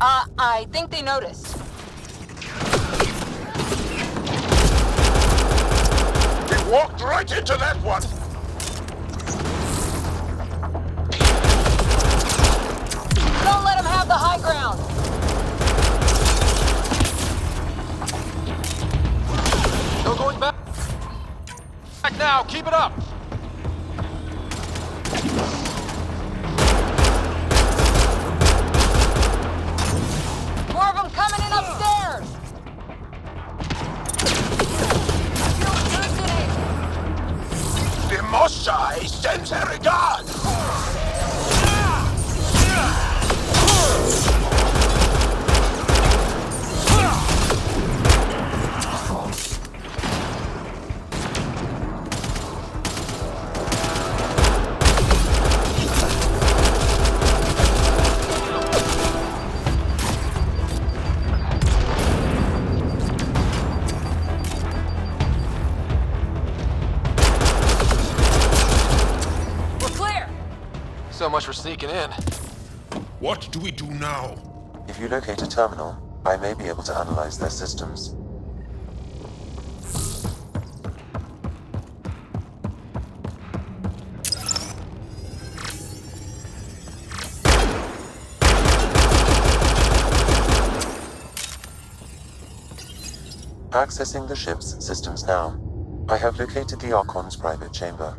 I think they noticed. He walked right into that one! Don't let him have the high ground! No going back. Back now, keep it up! More of them coming in upstairs! The Moshai sends her regard! So much for sneaking in. What do we do now? If you locate a terminal, I may be able to analyze their systems. Accessing the ship's systems now. I have located the Archon's private chamber.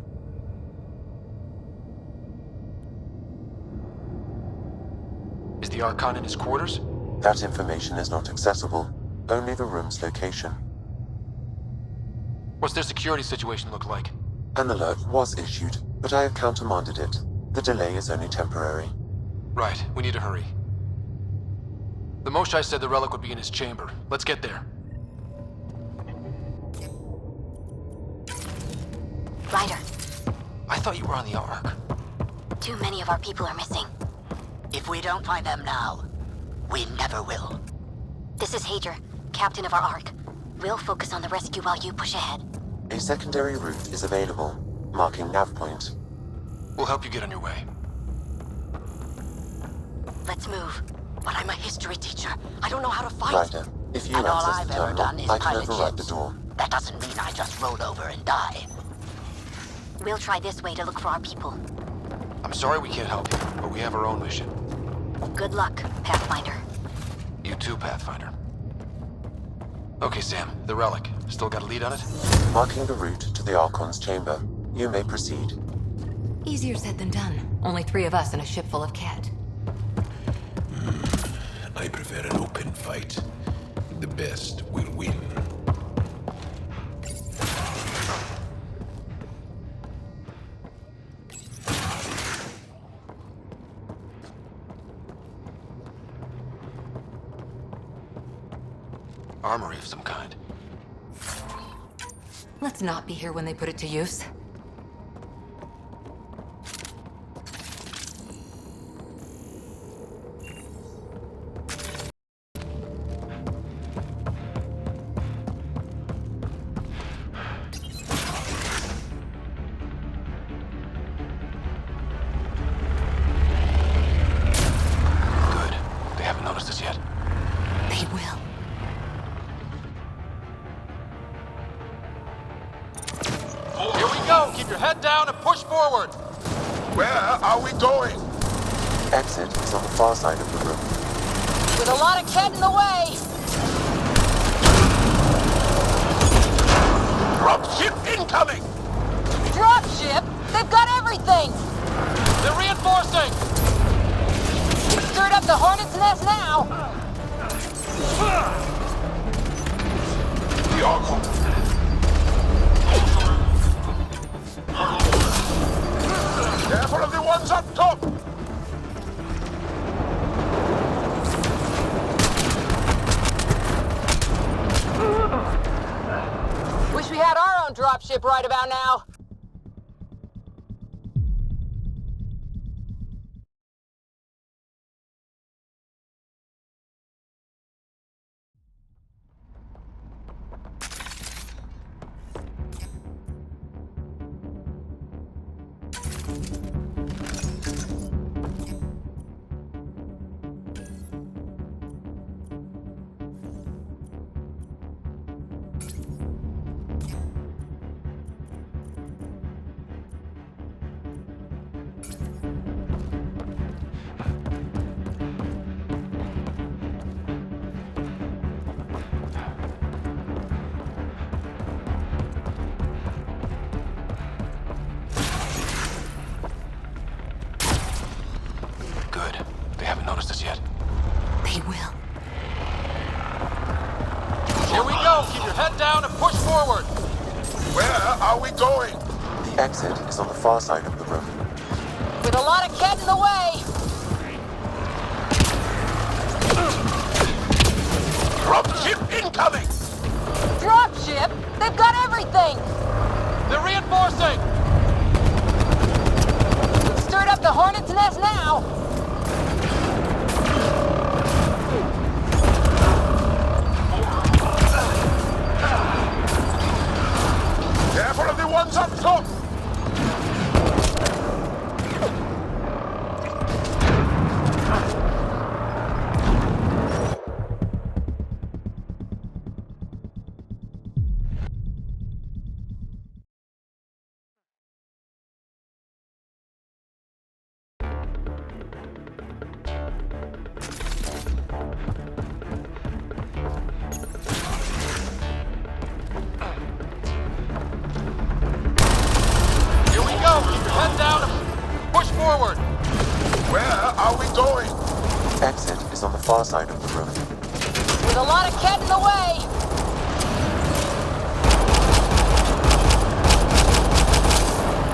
Is the Archon in his quarters? That information is not accessible. Only the room's location. What's their security situation look like? An alert was issued, but I have countermanded it. The delay is only temporary. Right, we need to hurry. The Moshai said the relic would be in his chamber. Let's get there. Ryder, I thought you were on the Ark. too many of our people are missing. If we don't find them now, we never will. This is Hager, captain of our Ark. We'll focus on the rescue while you push ahead. A secondary route is available, marking nav point. We'll help you get on your way. Let's move. But I'm a history teacher. I don't know how to fight. Ryder, if you And all access I've the ever terminal, done is I can pilot override the ships. door. That doesn't mean I just roll over and die. We'll try this way to look for our people. I'm sorry we can't help you, but we have our own mission. Good luck, Pathfinder. You too, Pathfinder. Okay, Sam, the relic. Still got a lead on it? Marking the route to the Archon's chamber. You may proceed. Easier said than done. Only 3 of us in a ship full of cat. I prefer an open fight. The best will win. Armory of some kind. Let's not be here when they put it to use. Good. They haven't noticed us yet. They will. Here we go! Keep your head down and push forward! Where are we going? Exit is on the far side of the room. With a lot of cat in the way! Dropship incoming! Dropship? They've got everything! They're reinforcing! We stirred up the hornet's nest now! The Archon. Careful of the ones up top! Wish we had our own dropship right about now. Good. They haven't noticed us yet. They will. Here we go! Keep your head down and push forward! Where are we going? The exit is on the far side of the room. With a lot of cat in the way! Dropship incoming! Dropship? They've got everything! They're reinforcing! We've stirred up the hornet's nest now! Careful of the ones up top! Here we go! Keep your head down and push forward! Where are we going? The exit is on the far side of the room. With a lot of cat in the way!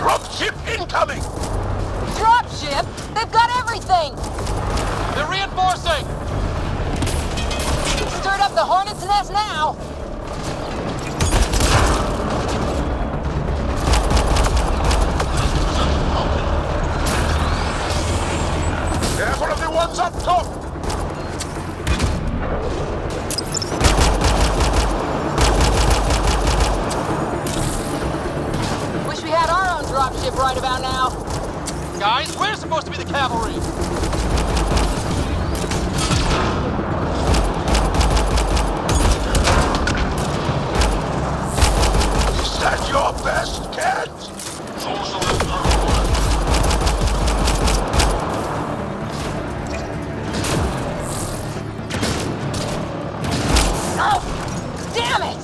Dropship incoming! Dropship? They've got everything! They're reinforcing! We've stirred up the hornet's nest now! Careful of the ones up top! Wish we had our own dropship right about now. Guys, we're supposed to be the cavalry! Is that your best, Cat? Oh! Damn it!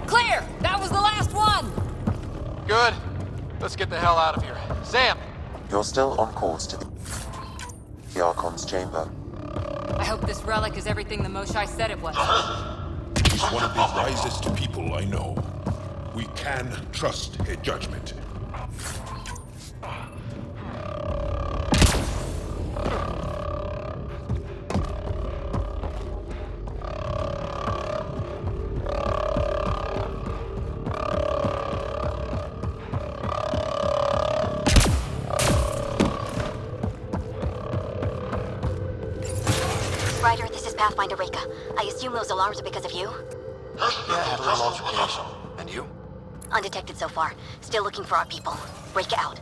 Clear! That was the last one! Good. Let's get the hell out of here. Sam! You're still on course to the Archon's chamber. I hope this relic is everything the Moshai said it was. He's one of the wisest people I know. We can trust her judgment. Ryder, this is Pathfinder Reka. I assume those alarms are because of you? Yeah, had a little altercation. And you? Undetected so far. Still looking for our people. Reka out.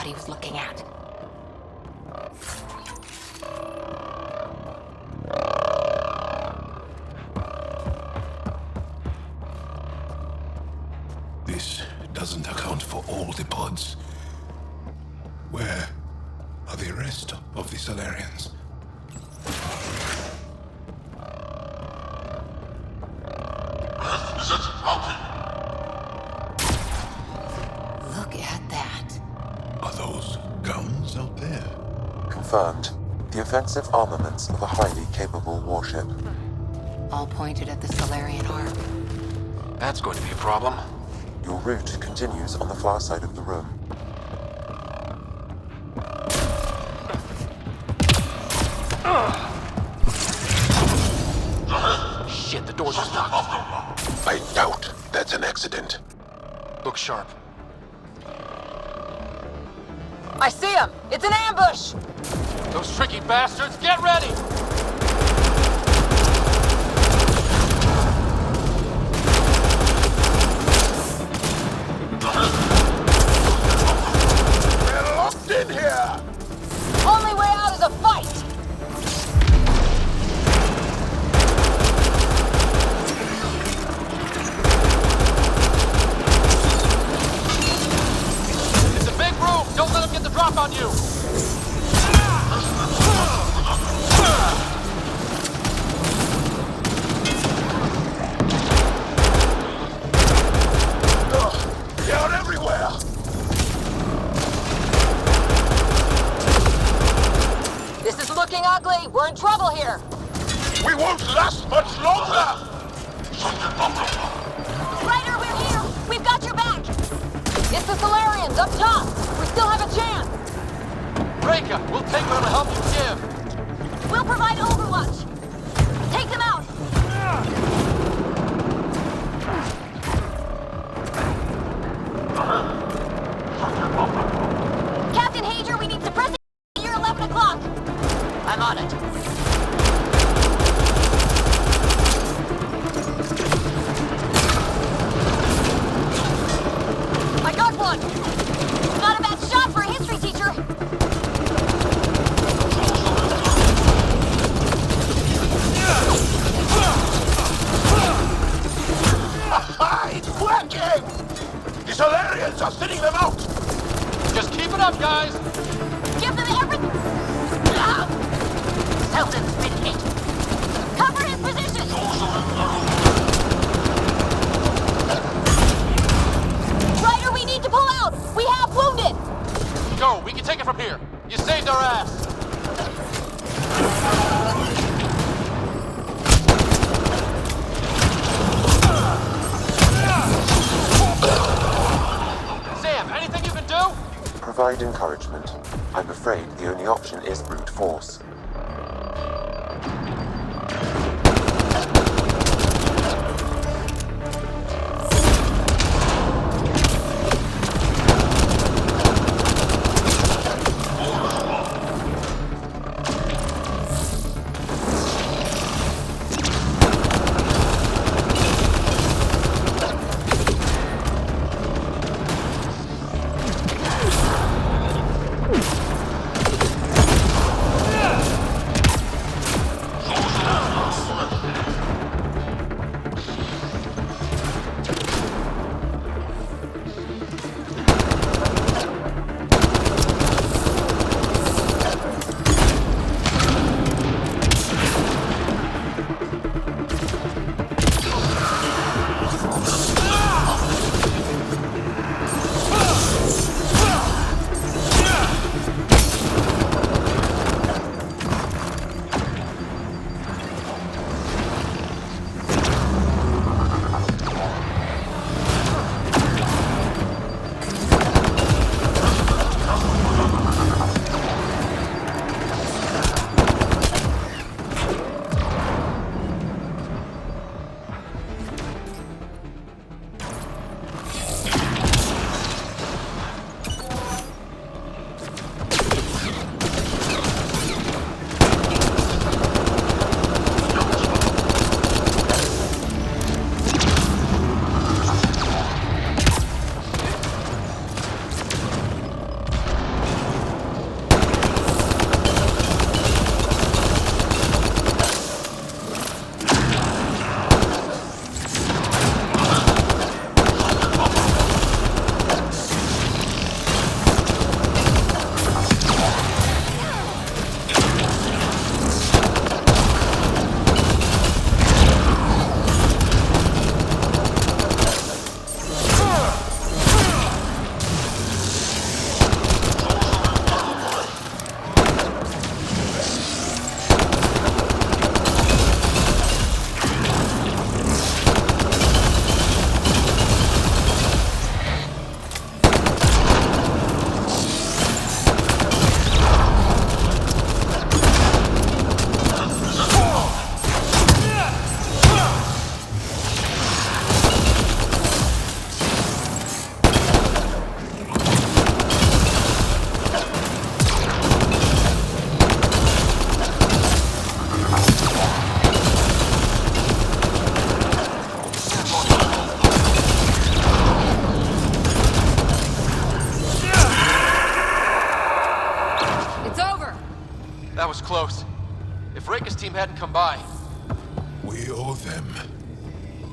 thought he was looking at. This doesn't account for all the pods. Where are the rest of the Salarians? Look at that. Are those guns out there? Confirmed. The offensive armaments of a highly capable warship. All pointed at the Salarian arc. That's going to be a problem. Your route continues on the far side of the room. Shit, the doors are stuck. I doubt that's an accident. Look sharp. I see him! It's an ambush! Those tricky bastards, get ready! We're locked in here! Only way out is a fight! It's a big room! Don't let them get the drop on you! They're everywhere! This is looking ugly! We're in trouble here! We won't last much longer! Ryder, we're here! We've got your back! It's the Salarians up top! We still have a chance! Reka, we'll take whatever help you give! We'll provide overwatch! Take them out! Captain Hager, we need suppressing near 11 o'clock! I'm on it. I got one! Not a bad shot for a history teacher! It's working! The Salarians are thinning them out! Just keep it up, guys! Give them everything! Selden's been hit. Cover his position! Ryder, we need to pull out! We have wounded! Go, we can take it from here. You saved our ass. Sam, anything you can do? Provide encouragement. I'm afraid the only option is brute force. That was close. If Reika's team hadn't come by... We owe them.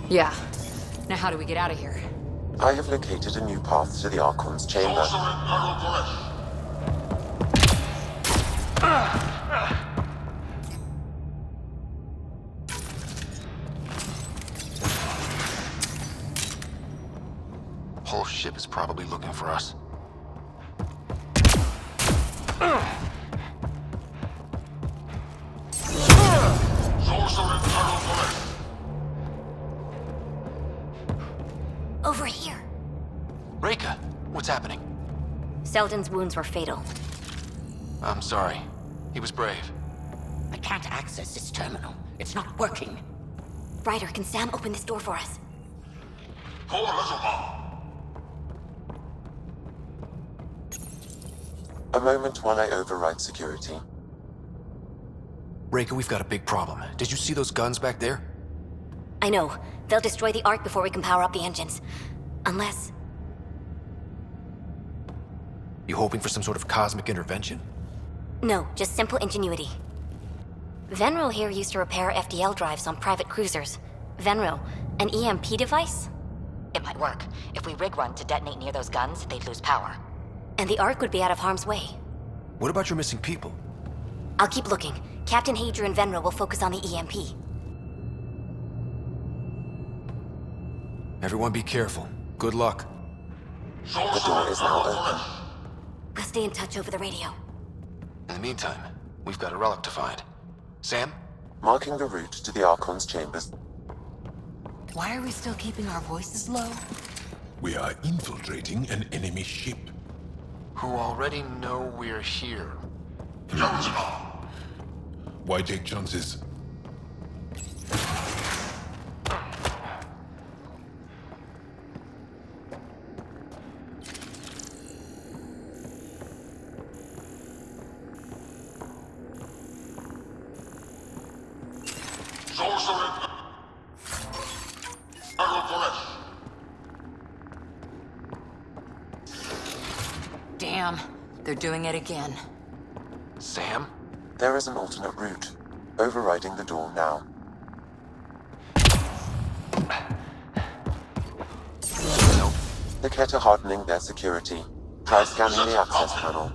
Yeah. Now how do we get out of here? I have located a new path to the Archon's chamber. Whole ship is probably looking for us. Over here. Reika, what's happening? Selden's wounds were fatal. I'm sorry. He was brave. I can't access this terminal. It's not working. Ryder, can Sam open this door for us? A moment while I override security. Reika, we've got a big problem. Did you see those guns back there? I know. They'll destroy the Ark before we can power up the engines. Unless... You hoping for some sort of cosmic intervention? No, just simple ingenuity. Venril here used to repair FDL drives on private cruisers. Venril, an EMP device? It might work. If we rig one to detonate near those guns, they'd lose power. And the Ark would be out of harm's way. What about your missing people? I'll keep looking. Captain Hadra and Venril will focus on the EMP. Everyone be careful. Good luck. The door is now open. We'll stay in touch over the radio. In the meantime, we've got a relic to find. Sam? Marking the route to the Archon's chambers. Why are we still keeping our voices low? We are infiltrating an enemy ship. Who already know we're here. Why take chances? Damn, they're doing it again. Sam? There is an alternate route. Overriding the door now. Nope. The Kett are hardening their security. Try scanning the access panel.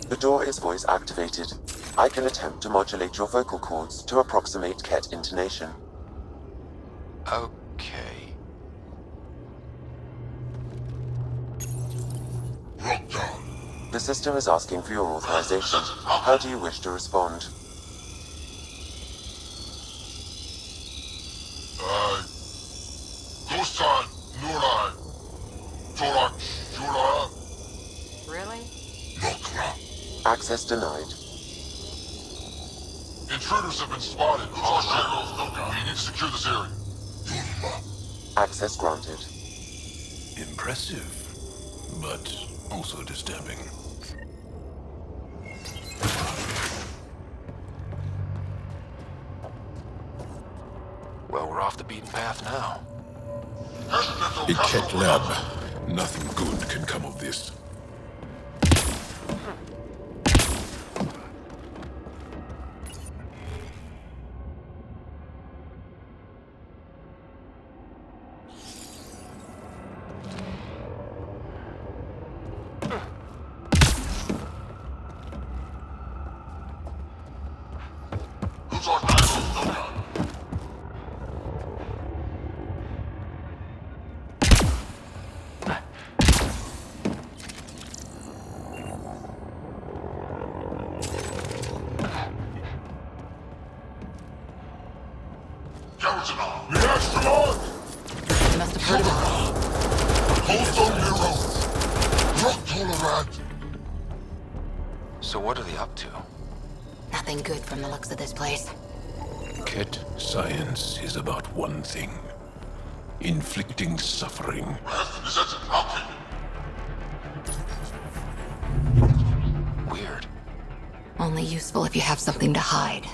The door is voice activated. I can attempt to modulate your vocal cords to approximate Kett intonation. Okay. The system is asking for your authorization. How do you wish to respond? Really? Access denied. Intruders have been spotted. We need to secure this area. Access granted. Impressive, but also disturbing. Well, we're off the beaten path now. A Kett lab. Nothing good can come of this. They must have heard about it. So what are they up to? Nothing good from the looks of this place. Kett science is about one thing. Inflicting suffering. Weird. Only useful if you have something to hide.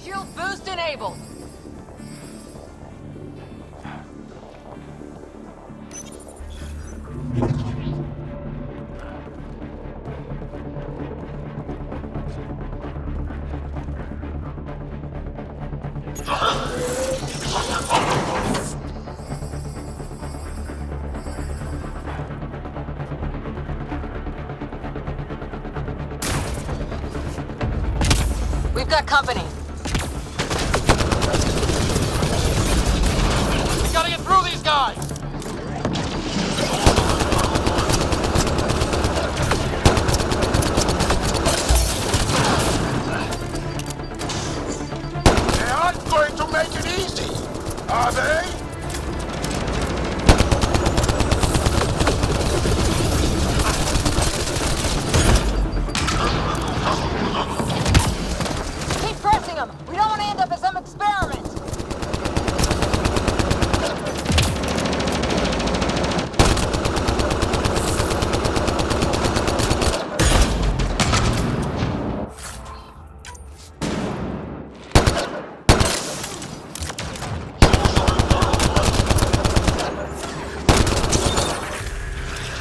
Shield boost enabled. We've got company. We gotta get through these guys! They aren't going to make it easy, are they? Keep pressing them. We don't want to end up as some experiment.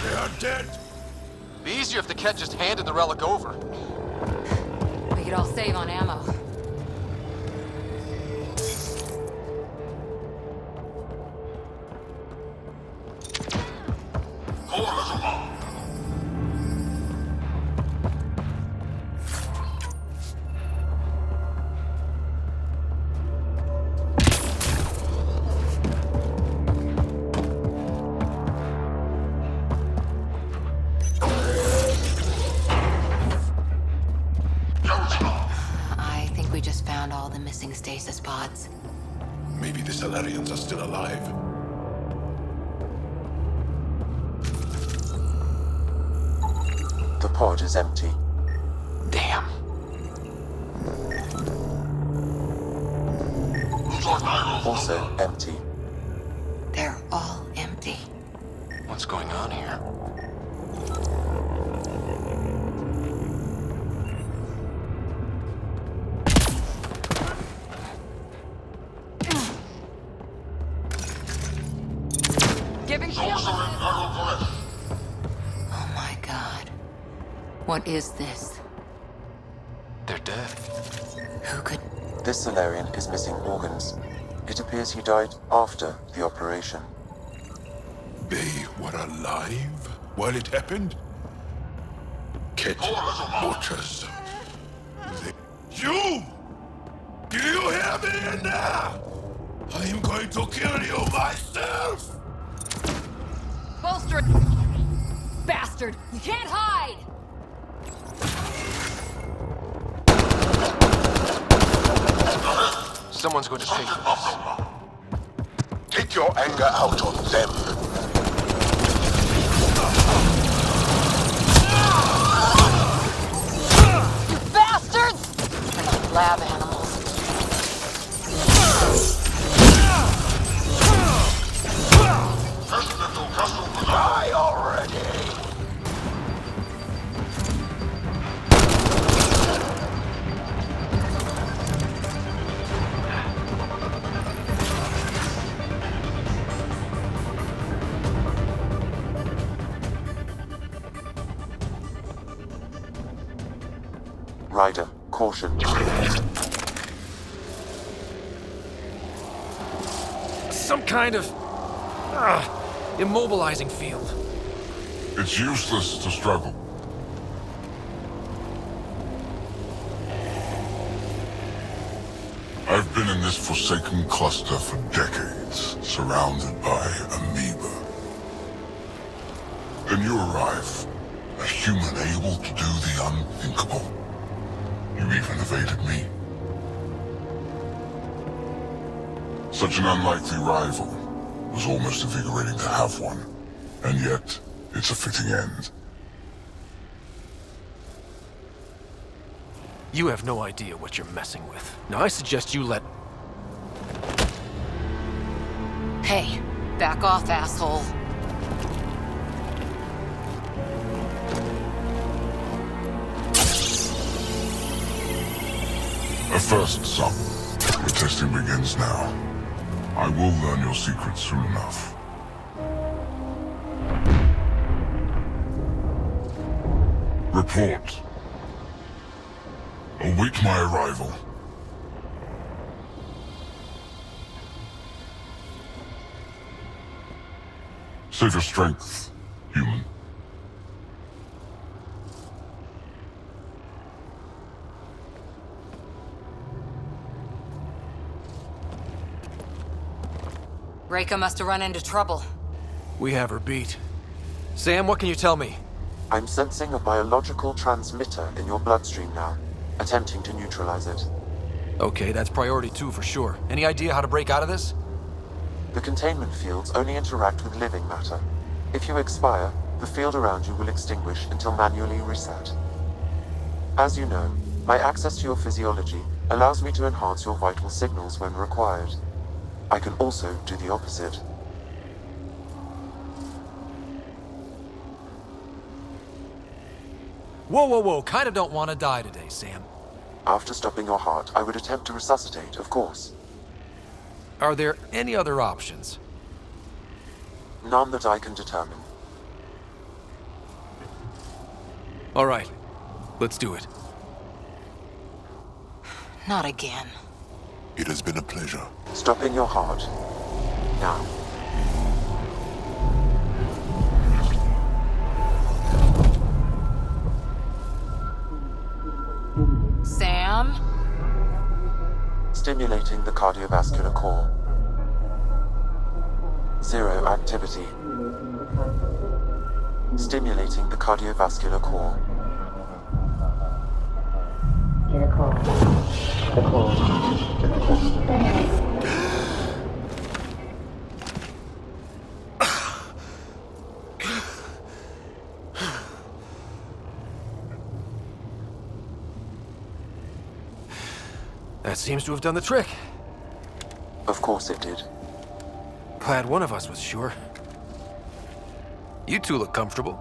They are dead. Be easier if the Ket just handed the relic over. We could all save on ammo. I think we just found all the missing stasis pods. Maybe the Salarians are still alive. The pod is empty. Damn. Also empty. They're all empty. What's going on here? Giving shield. Oh my god. What is this? They're dead. Who could... This Salarian is missing organs. It appears he died after the operation. They were alive while it happened? Ket butchers. You! Do you hear me in there? I am going to kill you myself! Bolster. Bastard! You can't hide! Someone's going to pay for this. Take your anger out on them. You bastards! Freaking lab animals. Die already! Ryder, caution. Some kind of... immobilizing field. It's useless to struggle. I've been in this forsaken cluster for decades, surrounded by amoeba. Then you arrive, a human able to do the unthinkable. You even evaded me. Such an unlikely rival. It was almost invigorating to have one. And yet, it's a fitting end. You have no idea what you're messing with. Now I suggest you let... Hey, back off, asshole. A first, son. The testing begins now. I will learn your secrets soon enough. Report. Await my arrival. Save your strength, human. Reika must have run into trouble. We have her beat. Sam, what can you tell me? I'm sensing a biological transmitter in your bloodstream now, attempting to neutralize it. Okay, that's priority 2 for sure. Any idea how to break out of this? The containment fields only interact with living matter. If you expire, the field around you will extinguish until manually reset. As you know, my access to your physiology allows me to enhance your vital signals when required. I can also do the opposite. Whoa, whoa, whoa. Kinda don't want to die today, Sam. After stopping your heart, I would attempt to resuscitate, of course. Are there any other options? None that I can determine. All right. Let's do it. Not again. It has been a pleasure. Stopping your heart. Now. Sam? Stimulating the cardiovascular core. Zero activity. Stimulating the cardiovascular core. That seems to have done the trick. Of course it did. Glad one of us was sure. You two look comfortable.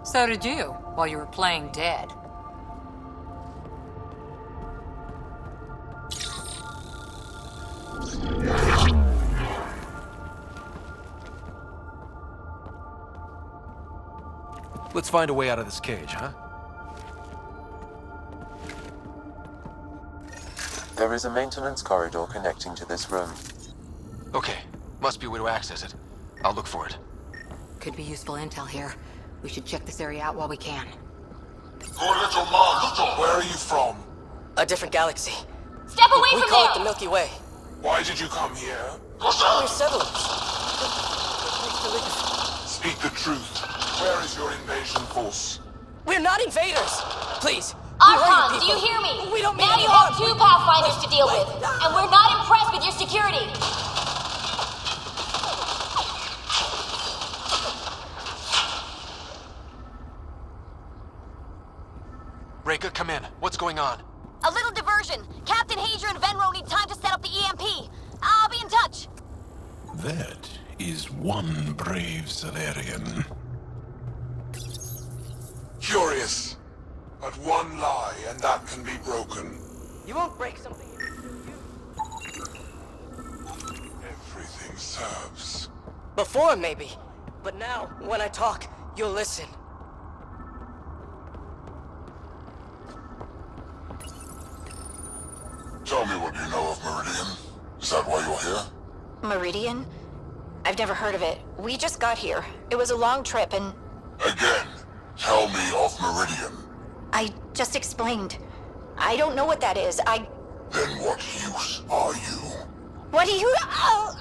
So did you, while you were playing dead. Let's find a way out of this cage, huh? There is a maintenance corridor connecting to this room. Okay. Must be a way to access it. I'll look for it. Could be useful intel here. We should check this area out while we can. Where are you from? A different galaxy. Step away We from call there! it the Milky Way. Why did you come here? We're settlers. Speak the truth. Where is your invasion force? We're not invaders. Please. Archon, do you hear me? We don't mean Now any you have harm. 2 Pathfinders to deal with, and we're not impressed with your security. Reika, come in. What's going on? A little diversion. Captain Hager and Venro need time to set up the EMP. I'll be in touch. That is one brave Salarian. Curious. But one lie, and that can be broken. You won't break something. Everything serves. Before, maybe. But now, when I talk, you'll listen. Tell me what you know of Meridian. Is that why you're here? Meridian? I've never heard of it. We just got here. It was a long trip and... Again, tell me of Meridian. I just explained. I don't know what that is. Then what use are you? What do you... Oh!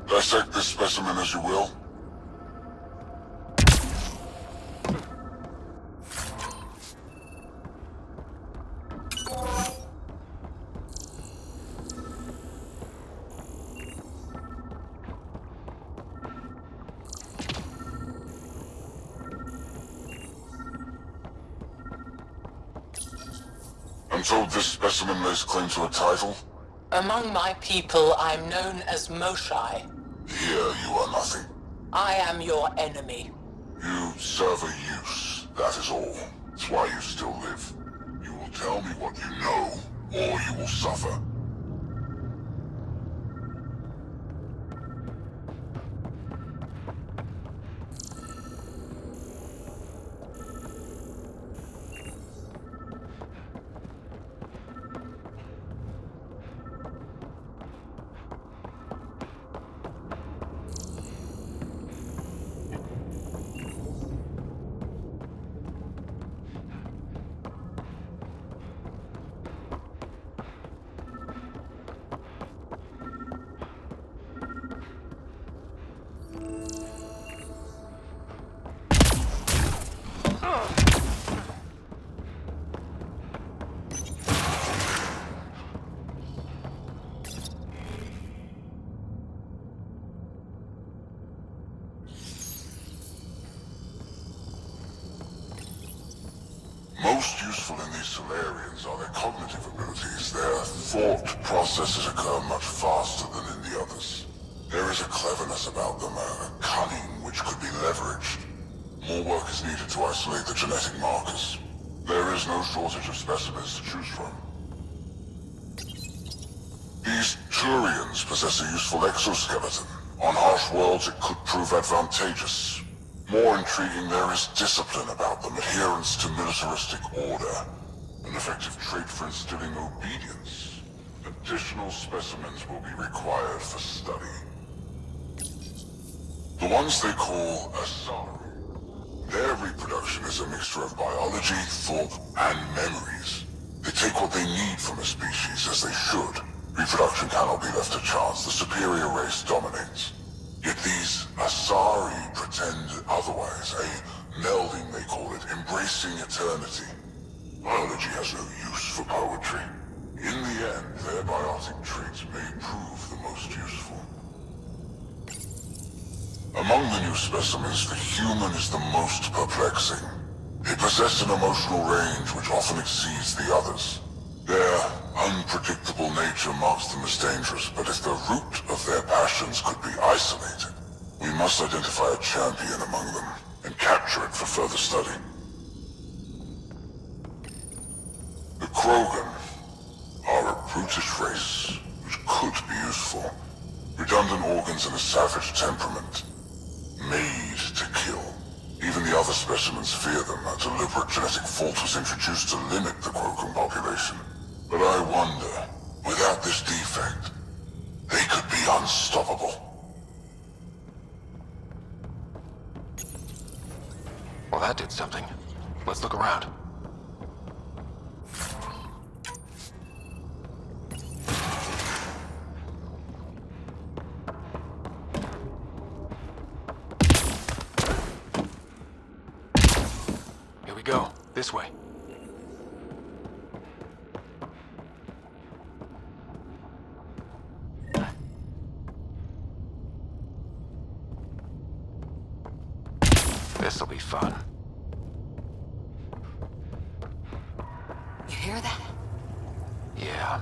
Dissect this specimen as you will. I'm told this specimen lays claim to a title. Among my people, I'm known as Moshai. Here you are nothing. I am your enemy. You serve a use, that is all. It's why you still live. You will tell me what you know, or you will suffer. Most useful in these Salarians are their cognitive abilities. Their thought processes occur much faster than in the others. There is a cleverness about them, a cunning which could be leveraged. More work is needed to isolate the genetic markers. There is no shortage of specimens to choose from. These Turians possess a useful exoskeleton. On harsh worlds, it could prove advantageous. More intriguing, there is discipline about them, adherence to militaristic order, an effective trait for instilling obedience. Additional specimens will be required for study. The ones they call Salarian. Their reproduction is a mixture of biology, thought, and memories. They take what they need from a species, as they should. Reproduction cannot be left to chance. The superior race dominates. Yet these Asari pretend otherwise, a melding they call it, embracing eternity. Biology has no use for poetry. In the end, their biotic traits may prove the most useful. Among the new specimens, the human is the most perplexing. They possess an emotional range which often exceeds the others. Their unpredictable nature marks them as dangerous, but if the root of their passions could be isolated, we must identify a champion among them and capture it for further study. The Krogan are a brutish race which could be useful. Redundant organs and a savage temperament. Made to kill. Even the other specimens fear them. A deliberate genetic fault was introduced to limit the Krogan population. But I wonder, without this defect, they could be unstoppable. Well, that did something. Let's look around. Here we go. This way. This'll be fun. You hear that? Yeah.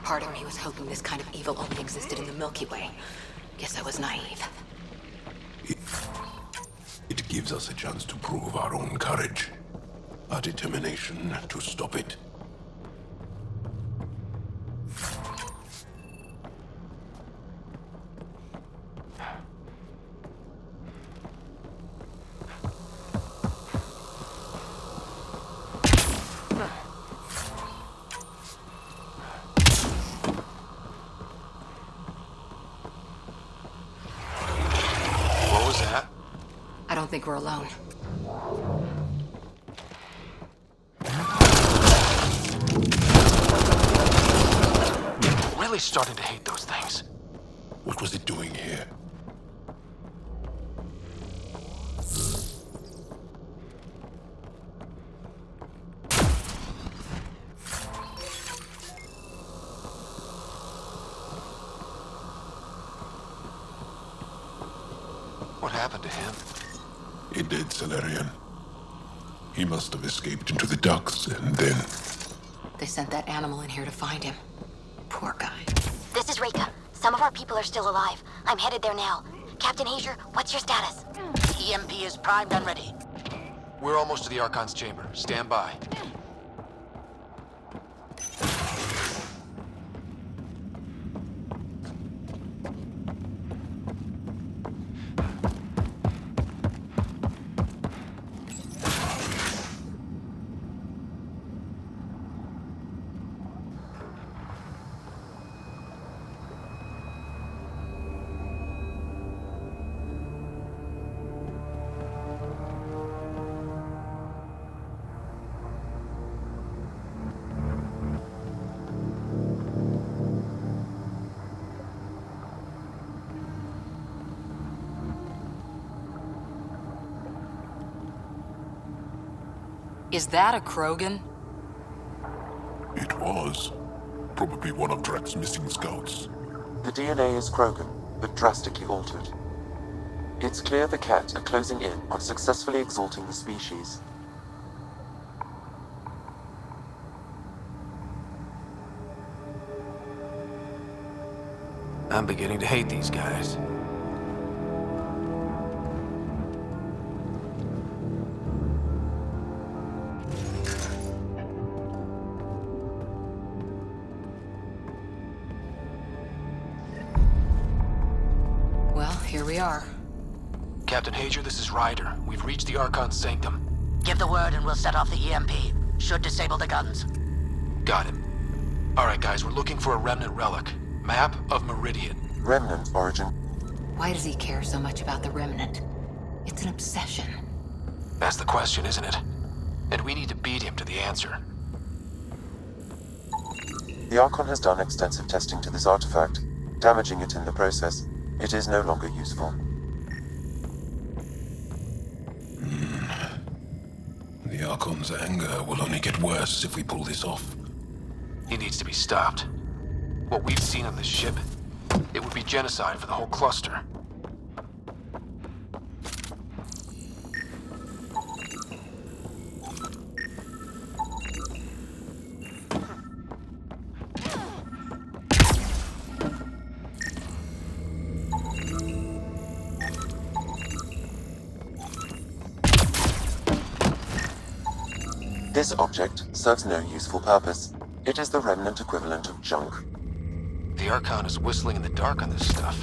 Part of me was hoping this kind of evil only existed in the Milky Way. Guess I was naive. It gives us a chance to prove our own courage, our determination to stop it. What was that? I don't think we're alone. Really starting to hate those things. What was it doing here? What happened to him? A dead Salarian. He must have escaped into the docks and then... They sent that animal in here to find him. Poor guy. This is Rika. Some of our people are still alive. I'm headed there now. Captain Hazer, what's your status? EMP is primed and ready. We're almost to the Archon's chamber. Stand by. Is that a Krogan? It was. Probably one of Drax's missing scouts. The DNA is Krogan, but drastically altered. It's clear the Ket are closing in on successfully exalting the species. I'm beginning to hate these guys. Well, here we are. Captain Hager, this is Ryder. We've reached the Archon's sanctum. Give the word and we'll set off the EMP. Should disable the guns. Got it. Alright guys, we're looking for a remnant relic. Map of Meridian. Remnant origin. Why does he care so much about the Remnant? It's an obsession. That's the question, isn't it? And we need to beat him to the answer. The Archon has done extensive testing to this artifact, damaging it in the process. It is no longer useful. The Archon's anger will only get worse if we pull this off. He needs to be stopped. What we've seen on this ship, it would be genocide for the whole cluster. This object serves no useful purpose. It is the Remnant equivalent of junk. The Archon is whistling in the dark on this stuff.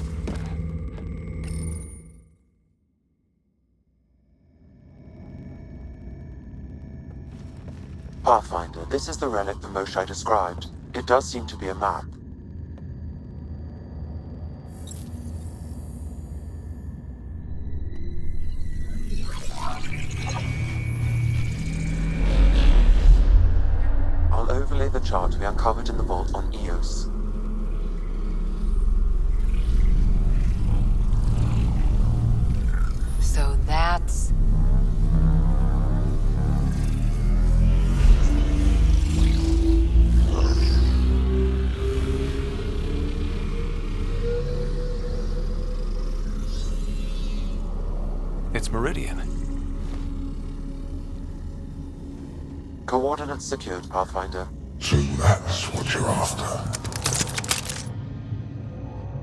Pathfinder, this is the relic the Moshai described. It does seem to be a map. I'll overlay the chart we uncovered in the vault on Eos. So that's... It's Meridian. Coordinates secured, Pathfinder. So that's what you're after.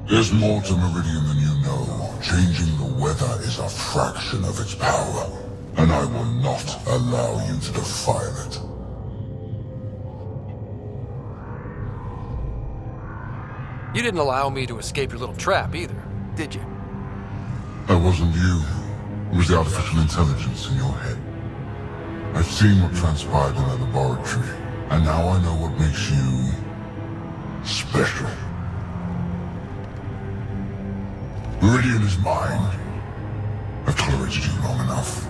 There's more to Meridian than you know. Changing the weather is a fraction of its power, and I will not allow you to defile it. You didn't allow me to escape your little trap either, did you? That wasn't you. It was the artificial intelligence in your head. I've seen what transpired in the laboratory, and now I know what makes you special. Meridian is mine. I've tolerated you long enough.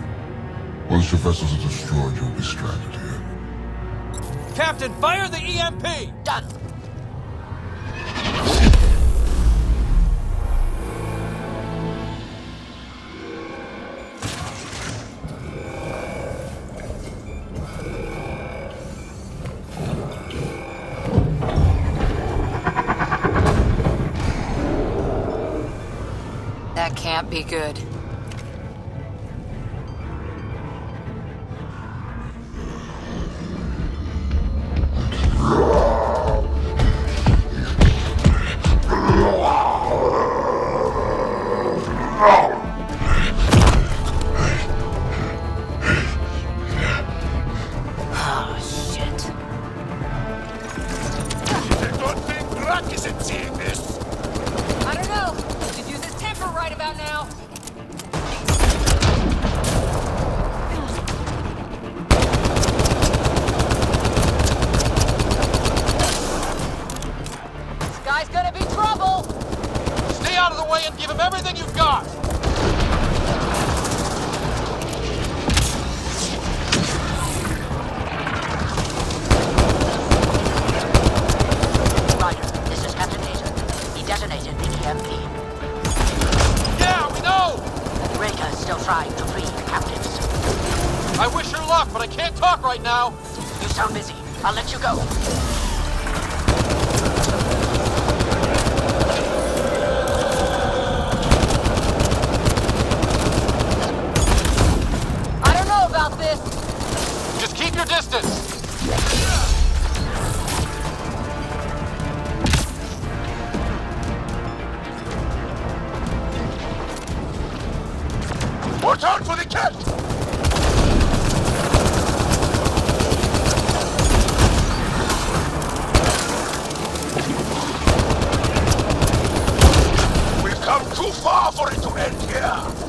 Once your vessels are destroyed, you'll be stranded here. Captain, fire the EMP! Done. That can't be good. unlocked, but I can't talk right now. You sound busy. I'll let you go. I don't know about this. Just keep your distance. Watch out for the cat! We've come too far for it to end here!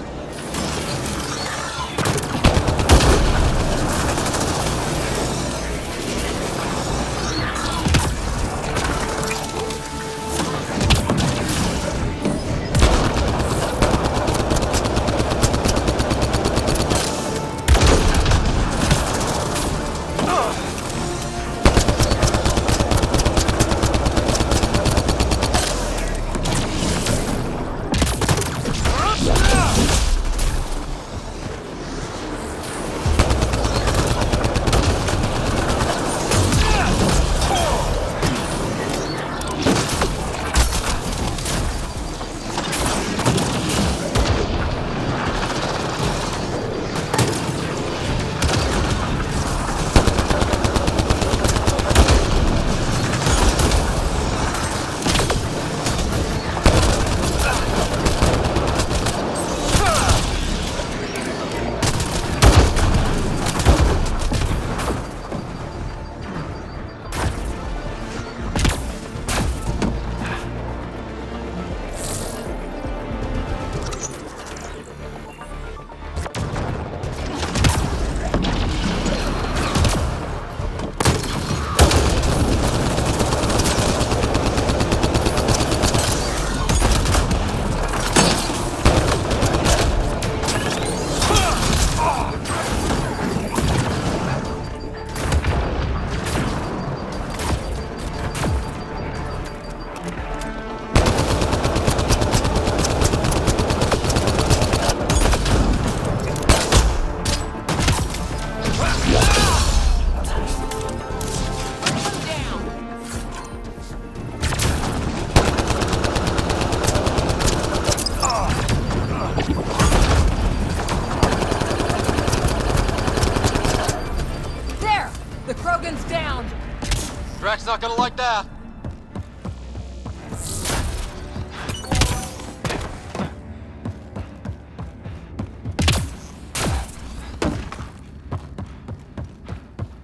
Drax's not gonna like that.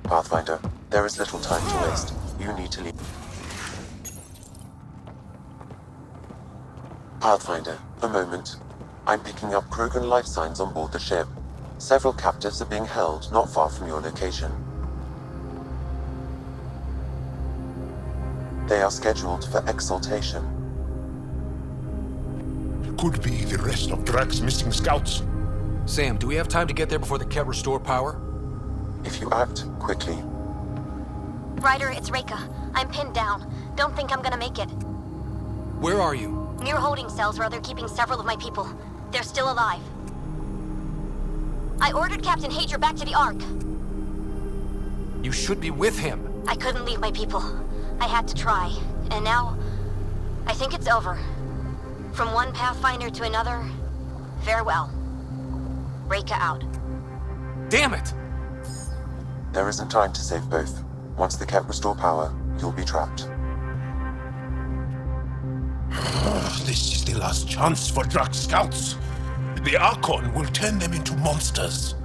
Pathfinder, there is little time to waste. You need to leave. Pathfinder, a moment. I'm picking up Krogan life signs on board the ship. Several captives are being held not far from your location. They are scheduled for exaltation. Could be the rest of Drax's missing scouts. Sam, do we have time to get there before the Ket restore power? If you act quickly. Ryder, it's Reika. I'm pinned down. Don't think I'm gonna make it. Where are you? Near holding cells where they're keeping several of my people. They're still alive. I ordered Captain Hager back to the Ark. You should be with him. I couldn't leave my people. I had to try. And now, I think it's over. From one Pathfinder to another, farewell. Reika out. Damn it! There isn't time to save both. Once the Ket restore power, you'll be trapped. This is the last chance for Drax scouts. The Archon will turn them into monsters.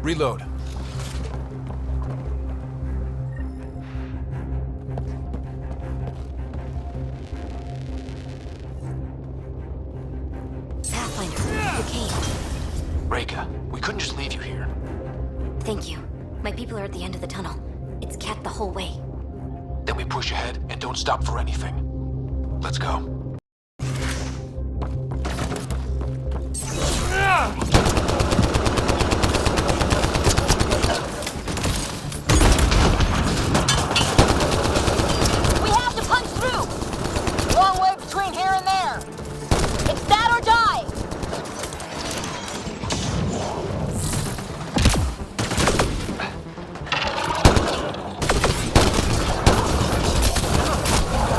Reload. Pathfinder, the cave. Reika, we couldn't just leave you here. Thank you. My people are at the end of the tunnel. It's Ket the whole way. Then we push ahead and don't stop for anything. Let's go. We have to punch through! Long way between here and there. It's that or die!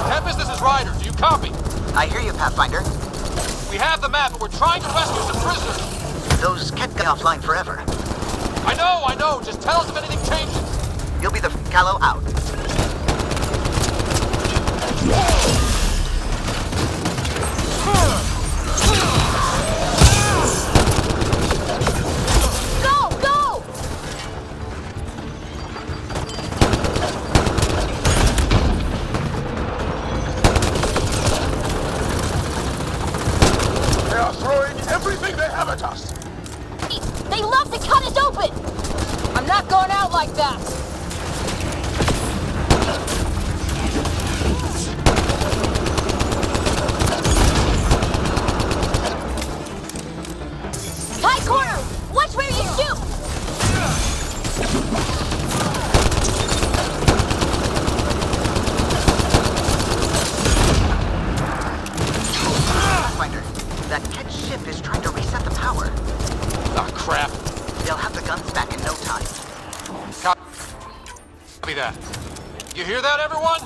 Tempest, this is Ryder. Do you copy? I hear you, Pathfinder. We have the map, but we're trying to rescue some prisoners. Those can't go offline forever. I know. Just tell us if anything changes. You'll be the Callow out. Go! Go! They are throwing everything they have at us. They love to cut us open! I'm not going out like that! High corner! Watch where you shoot! Pathfinder, that Ketch ship is trying to reset the power. Ah, crap. They'll have the guns back in no time. Copy that. You hear that, everyone?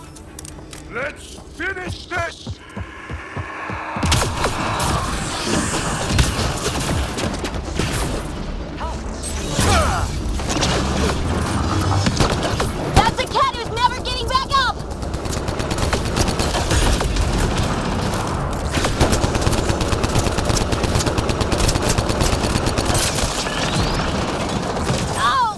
Let's finish this! That's a cat who's never getting back up! Oh!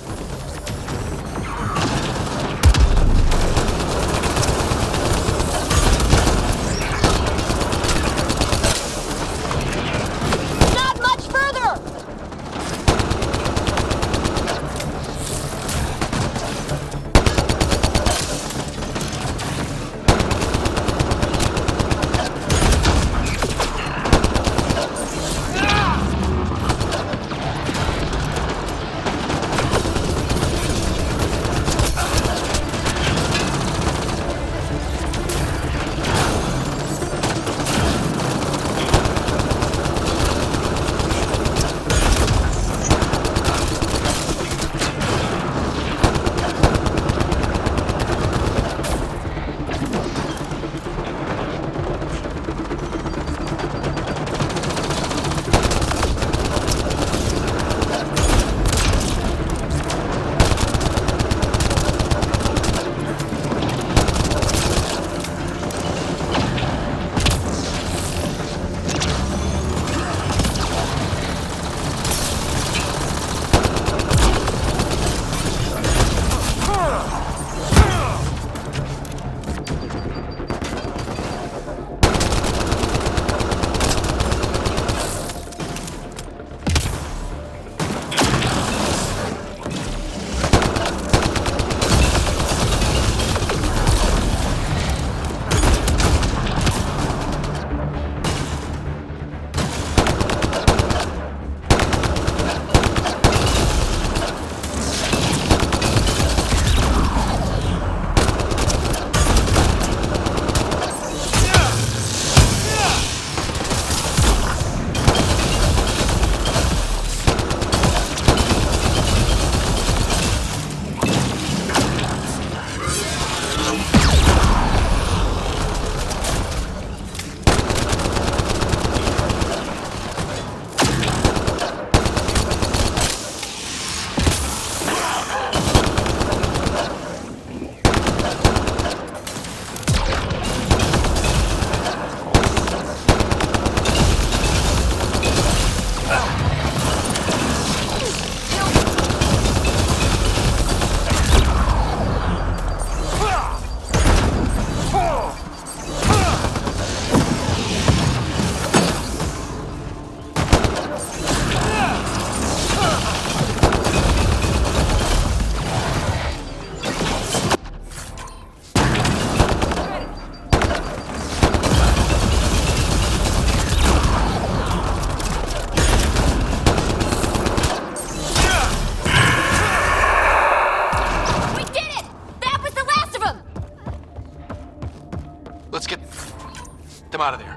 Let's get them out of there.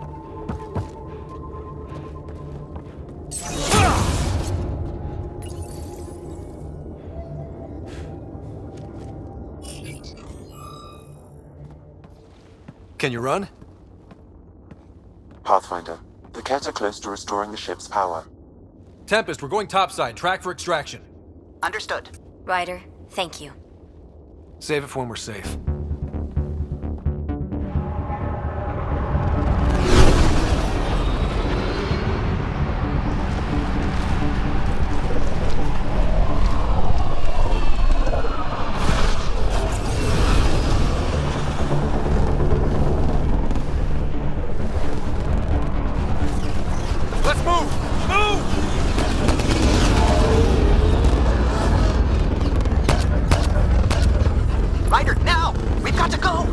Can you run? Pathfinder, the Ket are close to restoring the ship's power. Tempest, we're going topside. Track for extraction. Understood. Ryder, thank you. Save it for when we're safe. Let's move! Move! Ryder, now! We've got to go!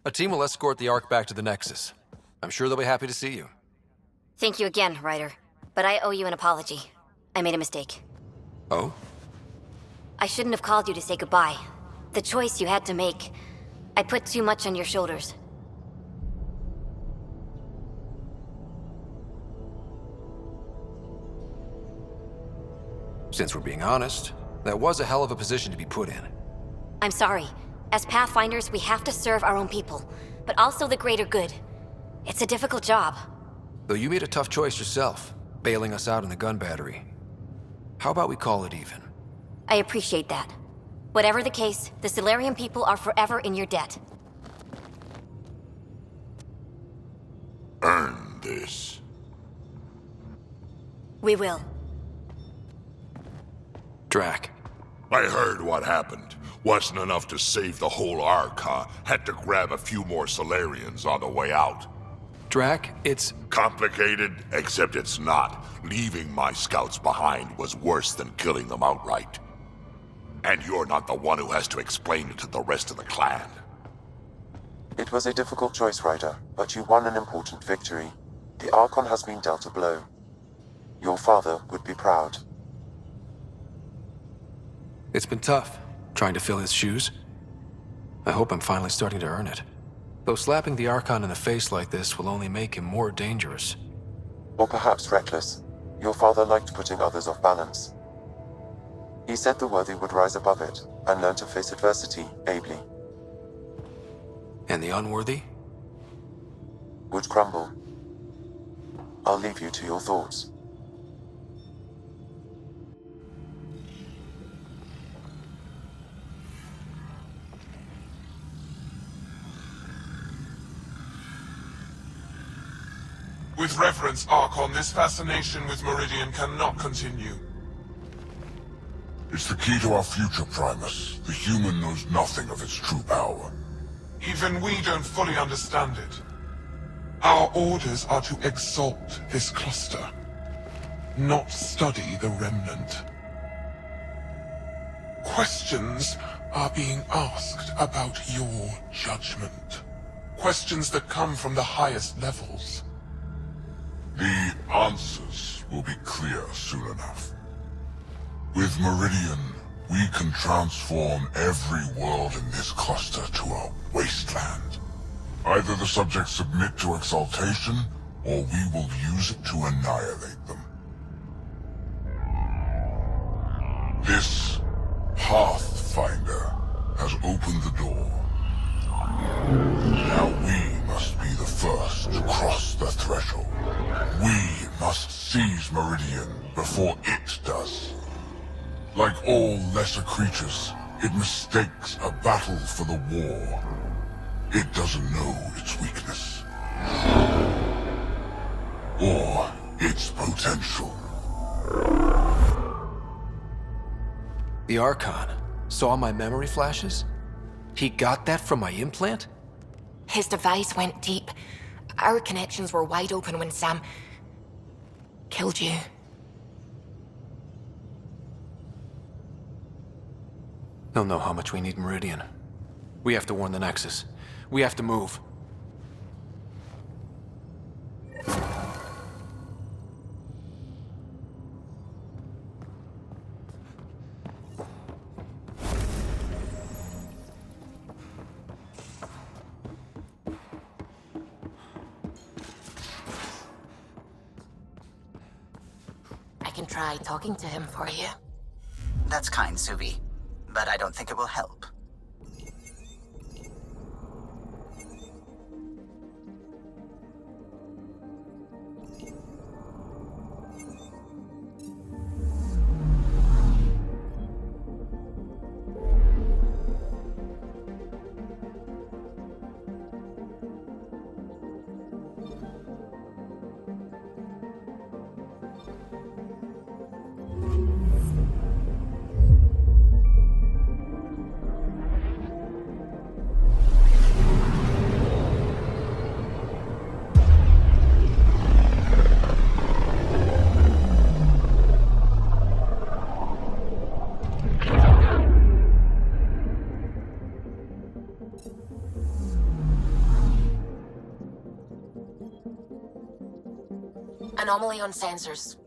A team will escort the Ark back to the Nexus. I'm sure they'll be happy to see you. Thank you again, Ryder. But I owe you an apology. I made a mistake. Oh? I shouldn't have called you to say goodbye. The choice you had to make. I put too much on your shoulders. Since we're being honest, that was a hell of a position to be put in. I'm sorry. As Pathfinders, we have to serve our own people, but also the greater good. It's a difficult job. Though you made a tough choice yourself, bailing us out in the gun battery. How about we call it even? I appreciate that. Whatever the case, the Salarian people are forever in your debt. Earn this. We will. Drac. I heard what happened. Wasn't enough to save the whole Ark, huh? Had to grab a few more Salarians on the way out. Drac, it's... Complicated, except it's not. Leaving my scouts behind was worse than killing them outright. And you're not the one who has to explain it to the rest of the clan. It was a difficult choice, Ryder, but you won an important victory. The Archon has been dealt a blow. Your father would be proud. It's been tough, trying to fill his shoes. I hope I'm finally starting to earn it. Though slapping the Archon in the face like this will only make him more dangerous. Or perhaps reckless. Your father liked putting others off balance. He said the worthy would rise above it, and learn to face adversity ably. And the unworthy? Would crumble. I'll leave you to your thoughts. With reverence, Archon, this fascination with Meridian cannot continue. It's the key to our future, Primus. The human knows nothing of its true power. Even we don't fully understand it. Our orders are to exalt this cluster, not study the remnant. Questions are being asked about your judgment. Questions that come from the highest levels. The answers will be clear soon enough. With Meridian, we can transform every world in this cluster to a wasteland. Either the subjects submit to exaltation, or we will use it to annihilate them. This Pathfinder has opened the door. Now we must be the first to cross the threshold. We must sees Meridian before it does. Like all lesser creatures, it mistakes a battle for the war. It doesn't know its weakness. Or its potential. The Archon saw my memory flashes? He got that from my implant? His device went deep. Our connections were wide open when Sam killed you. They'll know how much we need Meridian. We have to warn the Nexus. We have to move. I can try talking to him for you. That's kind, Suvi. But I don't think it will help. Anomaly on sensors.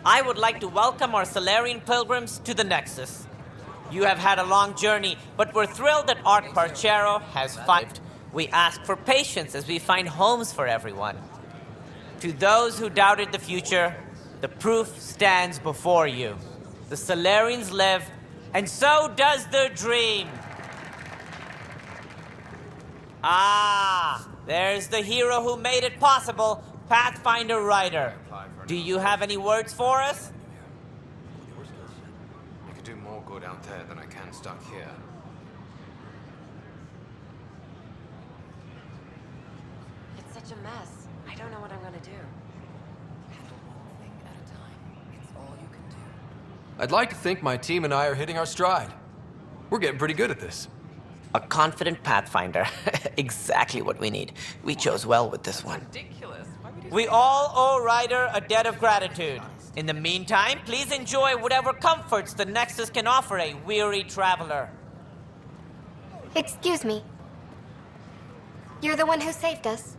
I would like to welcome our Salarian pilgrims to the Nexus. You have had a long journey, but we're thrilled that Art Parchero has survived. We ask for patience as we find homes for everyone. To those who doubted the future, the proof stands before you. The Salarians live, and so does their dream. Ah, there's the hero who made it possible, Pathfinder Ryder. Do you have any words for us? I could do more good out there than I can stuck here. It's such a mess. I don't know what I'm gonna do. Handle one thing at a time. It's all you can do. I'd like to think my team and I are hitting our stride. We're getting pretty good at this. A confident Pathfinder. Exactly what we need. We chose well with this one. We all owe Ryder a debt of gratitude. In the meantime, please enjoy whatever comforts the Nexus can offer a weary traveler. Excuse me. You're the one who saved us.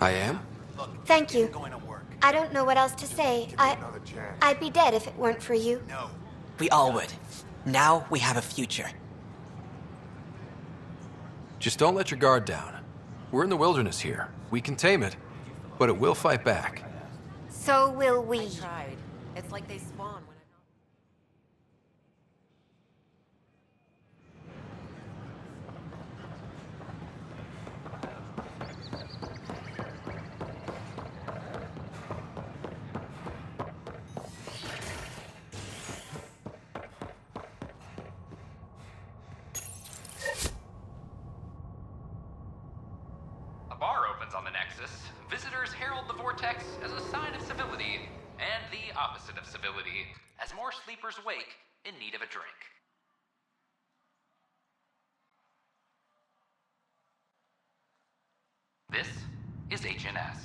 I am? Thank you. I don't know what else to say. I'd be dead if it weren't for you. We all would. Now we have a future. Just don't let your guard down. We're in the wilderness here. We can tame it, but it will fight back. So will we. I tried. It's like they spawn when opposite of civility, as more sleepers wake in need of a drink. This is HNS.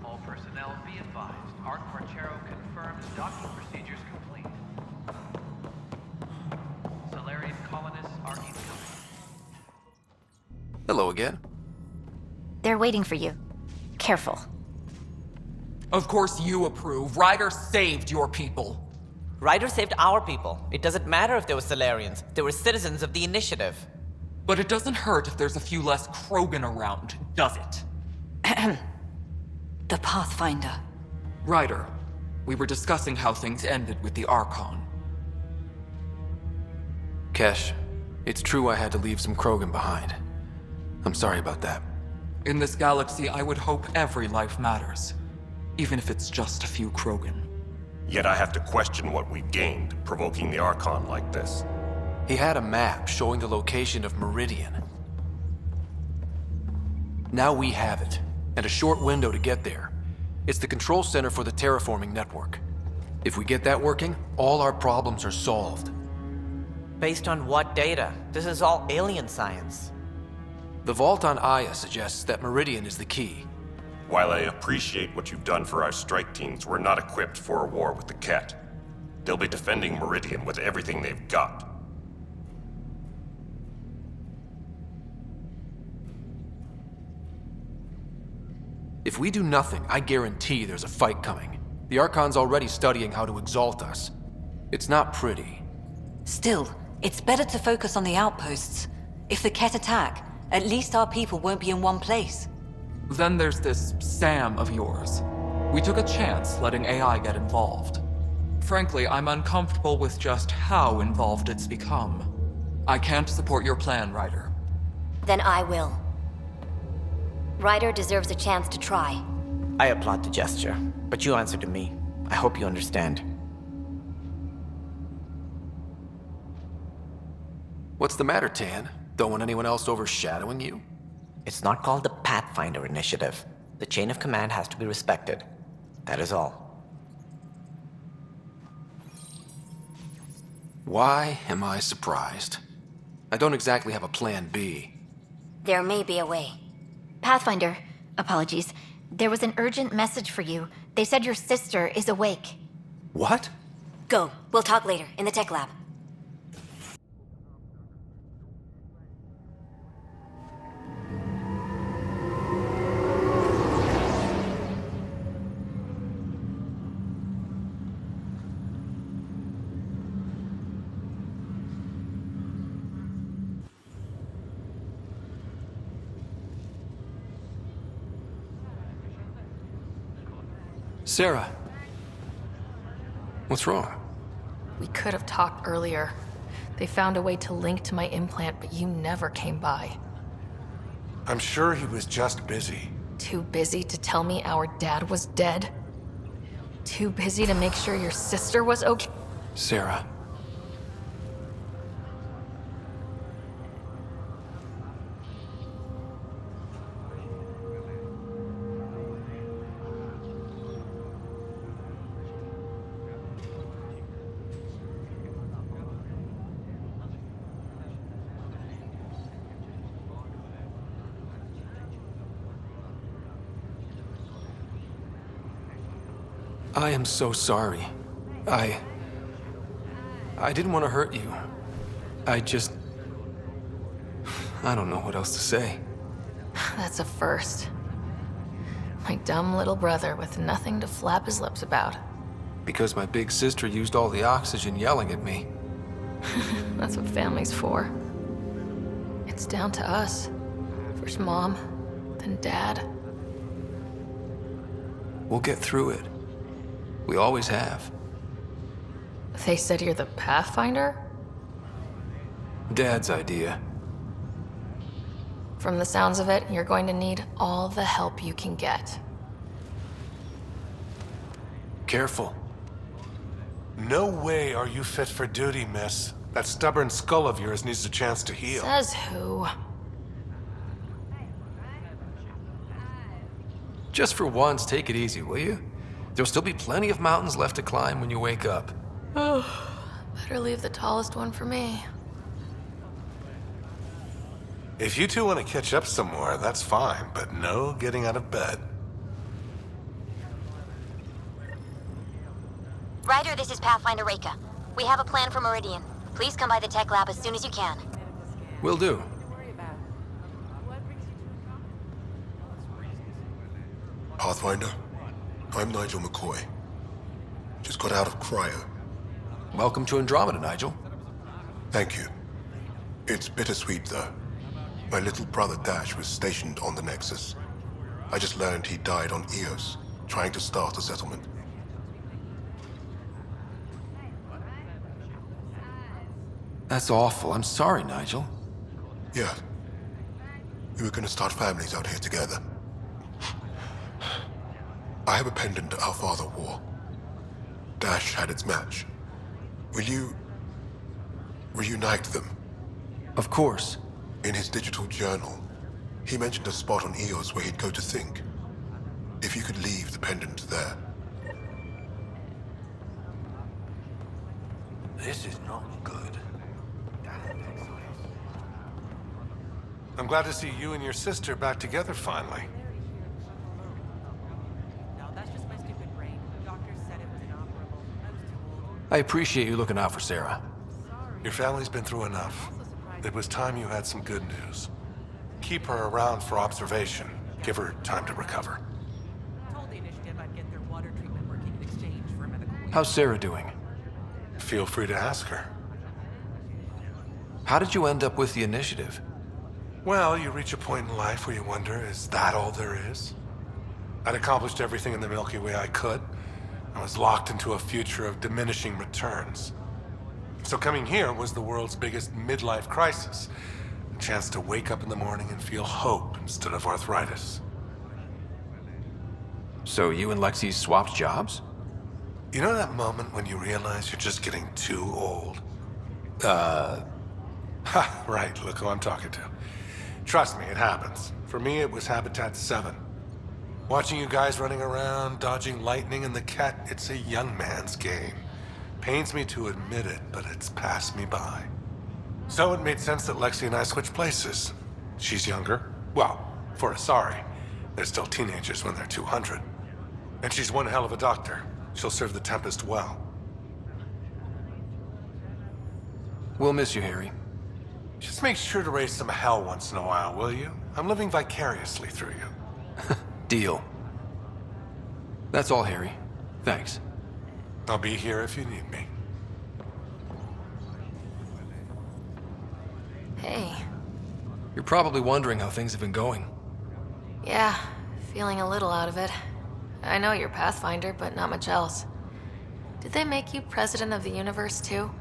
All personnel be advised. Art Marchero confirms docking procedures complete. Salarian colonists are incoming. Hello again. They're waiting for you. Careful. Of course you approve. Ryder saved your people. Ryder saved our people. It doesn't matter if they were Salarians. They were citizens of the Initiative. But it doesn't hurt if there's a few less Krogan around, does it? The Pathfinder. Ryder, we were discussing how things ended with the Archon. Kesh, it's true I had to leave some Krogan behind. I'm sorry about that. In this galaxy, I would hope every life matters. Even if it's just a few Krogan. Yet I have to question what we gained, provoking the Archon like this. He had a map showing the location of Meridian. Now we have it, and a short window to get there. It's the control center for the terraforming network. If we get that working, all our problems are solved. Based on what data? This is all alien science. The vault on Aya suggests that Meridian is the key. While I appreciate what you've done for our strike teams, we're not equipped for a war with the Ket. They'll be defending Meridian with everything they've got. If we do nothing, I guarantee there's a fight coming. The Archon's already studying how to exalt us. It's not pretty. Still, it's better to focus on the outposts. If the Ket attack, at least our people won't be in one place. Then there's this Sam of yours. We took a chance letting AI get involved. Frankly, I'm uncomfortable with just how involved it's become. I can't support your plan, Ryder. Then I will. Ryder deserves a chance to try. I applaud the gesture, but you answer to me. I hope you understand. What's the matter, Tan? Don't want anyone else overshadowing you? It's not called the Pathfinder Initiative. The chain of command has to be respected. That is all. Why am I surprised? I don't exactly have a plan B. There may be a way. Pathfinder, apologies. There was an urgent message for you. They said your sister is awake. What? Go. We'll talk later, in the tech lab. Sarah. What's wrong? We could have talked earlier. They found a way to link to my implant, but you never came by. I'm sure he was just busy. Too busy to tell me our dad was dead? Too busy to make sure your sister was okay? Sarah. I am so sorry. I didn't want to hurt you. I don't know what else to say. That's a first. My dumb little brother with nothing to flap his lips about. Because my big sister used all the oxygen yelling at me. That's what family's for. It's down to us. First Mom, then Dad. We'll get through it. We always have. They said you're the Pathfinder? Dad's idea. From the sounds of it, you're going to need all the help you can get. Careful. No way are you fit for duty, miss. That stubborn skull of yours needs a chance to heal. Says who? Just for once, take it easy, will you? There'll still be plenty of mountains left to climb when you wake up. Oh, better leave the tallest one for me. If you two want to catch up somewhere, that's fine, but no getting out of bed. Ryder, this is Pathfinder Reika. We have a plan for Meridian. Please come by the tech lab as soon as you can. Will do. Pathfinder, I'm Nigel McCoy. Just got out of cryo. Welcome to Andromeda, Nigel. Thank you. It's bittersweet, though. My little brother Dash was stationed on the Nexus. I just learned he died on Eos, trying to start a settlement. That's awful. I'm sorry, Nigel. Yeah. We were gonna start families out here together. I have a pendant our father wore. Dash had its match. Will you reunite them? Of course. In his digital journal, he mentioned a spot on Eos where he'd go to think. If you could leave the pendant there. This is not good. I'm glad to see you and your sister back together finally. I appreciate you looking out for Sarah. Your family's been through enough. It was time you had some good news. Keep her around for observation. Give her time to recover. How's Sarah doing? Feel free to ask her. How did you end up with the initiative? Well, you reach a point in life where you wonder, is that all there is? I'd accomplished everything in the Milky Way I could. I was locked into a future of diminishing returns. So coming here was the world's biggest midlife crisis. A chance to wake up in the morning and feel hope instead of arthritis. So you and Lexi swapped jobs? You know that moment when you realize you're just getting too old? Right, look who I'm talking to. Trust me, it happens. For me, it was Habitat 7. Watching you guys running around, dodging lightning and the cat, it's a young man's game. Pains me to admit it, but it's passed me by. So it made sense that Lexi and I switched places. She's younger. Well, for Asari. They're still teenagers when they're 200. And she's one hell of a doctor. She'll serve the Tempest well. We'll miss you, Harry. Just make sure to raise some hell once in a while, will you? I'm living vicariously through you. Deal. That's all, Harry. Thanks. I'll be here if you need me. Hey. You're probably wondering how things have been going. Yeah, feeling a little out of it. I know you're Pathfinder, but not much else. Did they make you president of the universe, too?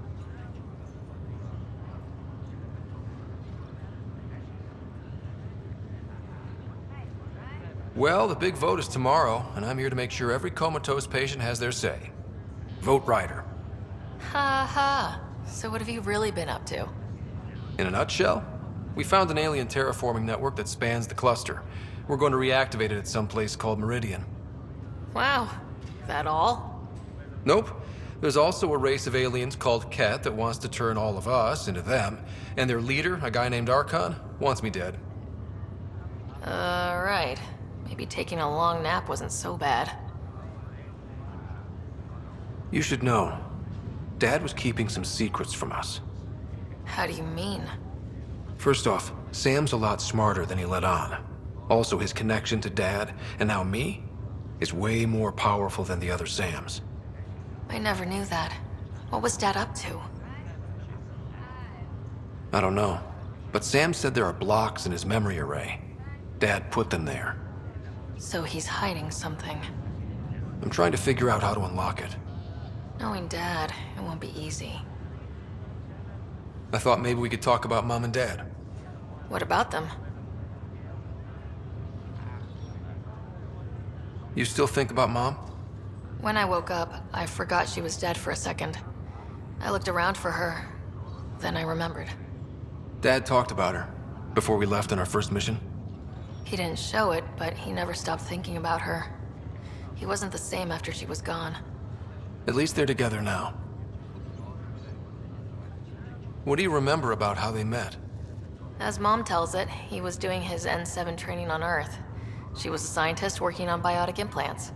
Well, the big vote is tomorrow, and I'm here to make sure every comatose patient has their say. Vote Ryder. Ha ha. So what have you really been up to? In a nutshell, we found an alien terraforming network that spans the cluster. We're going to reactivate it at some place called Meridian. Wow. That all? Nope. There's also a race of aliens called Ket that wants to turn all of us into them, and their leader, a guy named Archon, wants me dead. Right. Maybe taking a long nap wasn't so bad. You should know. Dad was keeping some secrets from us. How do you mean? First off, Sam's a lot smarter than he let on. Also, his connection to Dad, and now me, is way more powerful than the other Sams. I never knew that. What was Dad up to? I don't know. But Sam said there are blocks in his memory array. Dad put them there. So he's hiding something. I'm trying to figure out how to unlock it. Knowing Dad, it won't be easy. I thought maybe we could talk about Mom and Dad. What about them? You still think about Mom? When I woke up, I forgot she was dead for a second. I looked around for her, then I remembered. Dad talked about her before we left on our first mission. He didn't show it, but he never stopped thinking about her. He wasn't the same after she was gone. At least they're together now. What do you remember about how they met? As Mom tells it, he was doing his N7 training on Earth. She was a scientist working on biotic implants.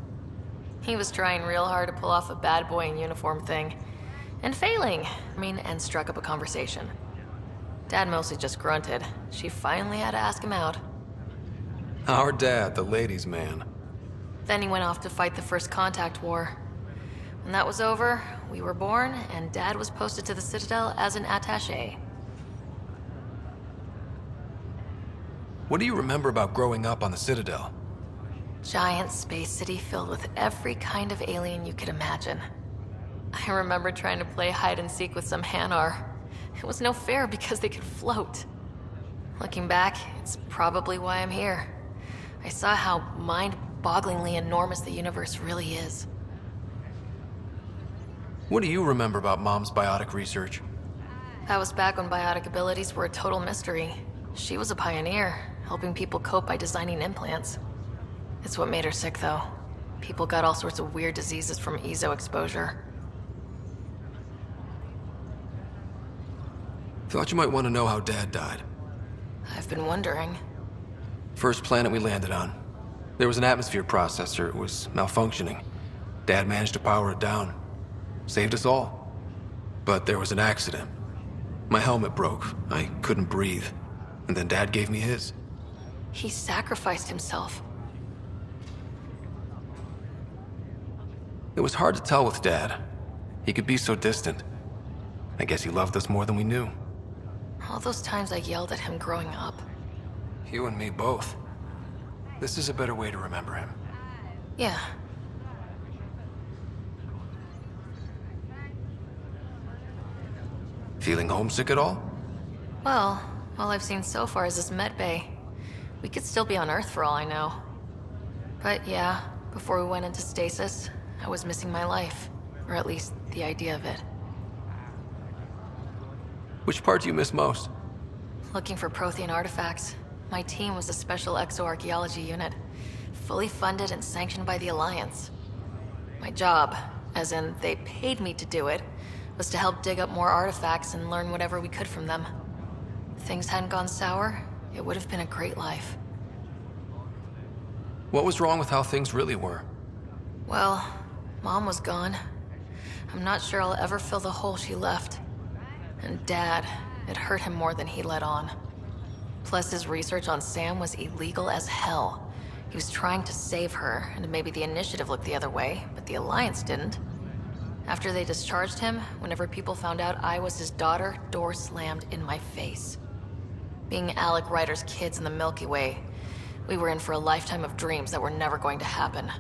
He was trying real hard to pull off a bad boy in uniform thing, and failing, and struck up a conversation. Dad mostly just grunted. She finally had to ask him out. Our dad, the ladies' man. Then he went off to fight the First Contact War. When that was over, we were born, and Dad was posted to the Citadel as an attaché. What do you remember about growing up on the Citadel? Giant space city filled with every kind of alien you could imagine. I remember trying to play hide and seek with some Hanar. It was no fair because they could float. Looking back, it's probably why I'm here. I saw how mind-bogglingly enormous the universe really is. What do you remember about Mom's biotic research? That was back when biotic abilities were a total mystery. She was a pioneer, helping people cope by designing implants. It's what made her sick, though. People got all sorts of weird diseases from ESO exposure. Thought you might want to know how Dad died. I've been wondering. First planet we landed on. There was an atmosphere processor. It was malfunctioning. Dad managed to power it down. Saved us all. But there was an accident. My helmet broke. I couldn't breathe. And then Dad gave me his. He sacrificed himself. It was hard to tell with Dad. He could be so distant. I guess he loved us more than we knew. All those times I yelled at him growing up. You and me both. This is a better way to remember him. Yeah. Feeling homesick at all? Well, all I've seen so far is this med bay. We could still be on Earth for all I know. But yeah, before we went into stasis, I was missing my life. Or at least the idea of it. Which part do you miss most? Looking for Prothean artifacts. My team was a special exoarchaeology unit, fully funded and sanctioned by the Alliance. My job, as in they paid me to do it, was to help dig up more artifacts and learn whatever we could from them. If things hadn't gone sour, it would have been a great life. What was wrong with how things really were? Well, Mom was gone. I'm not sure I'll ever fill the hole she left. And Dad, it hurt him more than he let on. Plus, his research on Sam was illegal as hell. He was trying to save her, and maybe the Initiative looked the other way, but the Alliance didn't. After they discharged him, whenever people found out I was his daughter, door slammed in my face. Being Alec Ryder's kids in the Milky Way, we were in for a lifetime of dreams that were never going to happen.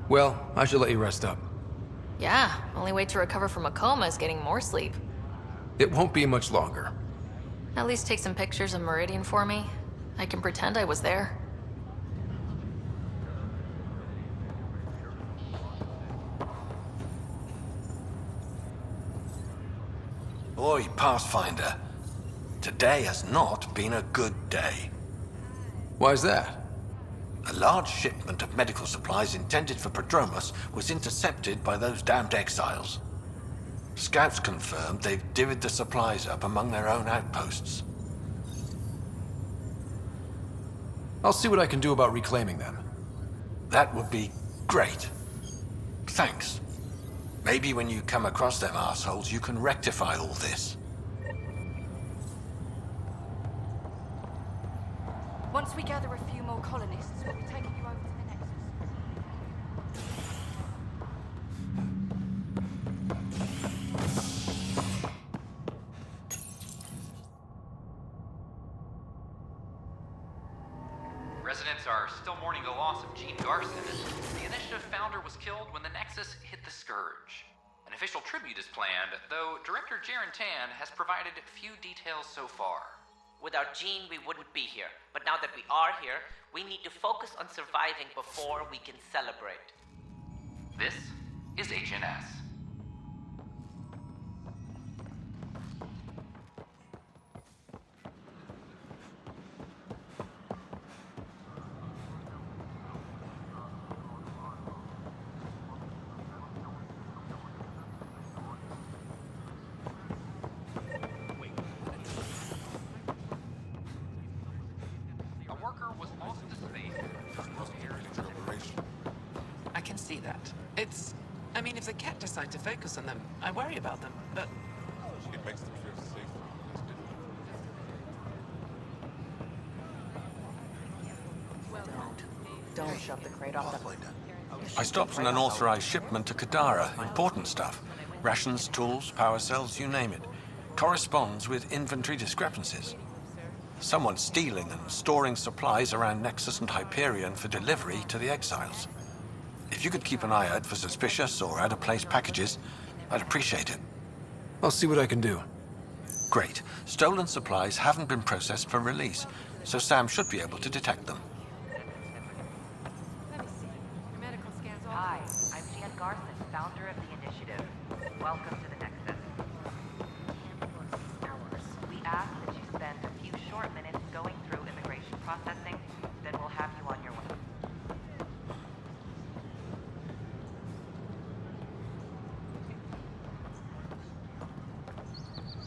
Well, I should let you rest up. Yeah, only way to recover from a coma is getting more sleep. It won't be much longer. At least take some pictures of Meridian for me. I can pretend I was there. Oi, Pathfinder. Today has not been a good day. Why's that? A large shipment of medical supplies intended for Prodromus was intercepted by those damned exiles. Scouts confirmed they've divvied the supplies up among their own outposts. I'll see what I can do about reclaiming them. That would be great. Thanks. Maybe when you come across them assholes, you can rectify all this. Once we gather a few more colonists, we'll be taking you over to the Nexus. Residents are still mourning the loss of Gene Garson. The Initiative founder was killed when the Nexus hit the Scourge. An official tribute is planned, though Director Jaren Tan has provided few details so far. Without Jean, we wouldn't be here. But now that we are here, we need to focus on surviving before we can celebrate. This is HNS. I can see that. I mean, if the cat decide to focus on them, I worry about them, but... It makes them feel safe. Don't shove the crate off the... I stopped an unauthorized shipment to Kadara. Important stuff. Rations, tools, power cells, you name it. Corresponds with inventory discrepancies. Someone's stealing and storing supplies around Nexus and Hyperion for delivery to the exiles. If you could keep an eye out for suspicious or out-of-place packages, I'd appreciate it. I'll see what I can do. Great. Stolen supplies haven't been processed for release, so Sam should be able to detect them. Hi, I'm Jan Garson, founder of the initiative. Welcome to the Nexus. We ask that you spend a few short minutes going through immigration processing, then we'll have you on your way.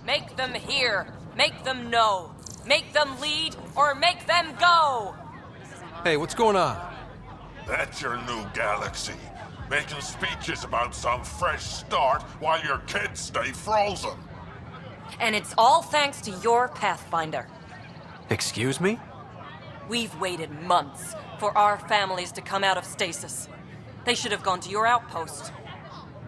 Make them hear. Make them know. Make them lead, or make them go! Hey, what's going on? That's your new galaxy. Making speeches about some fresh start while your kids stay frozen. And it's all thanks to your Pathfinder. Excuse me? We've waited months for our families to come out of stasis. They should have gone to your outpost.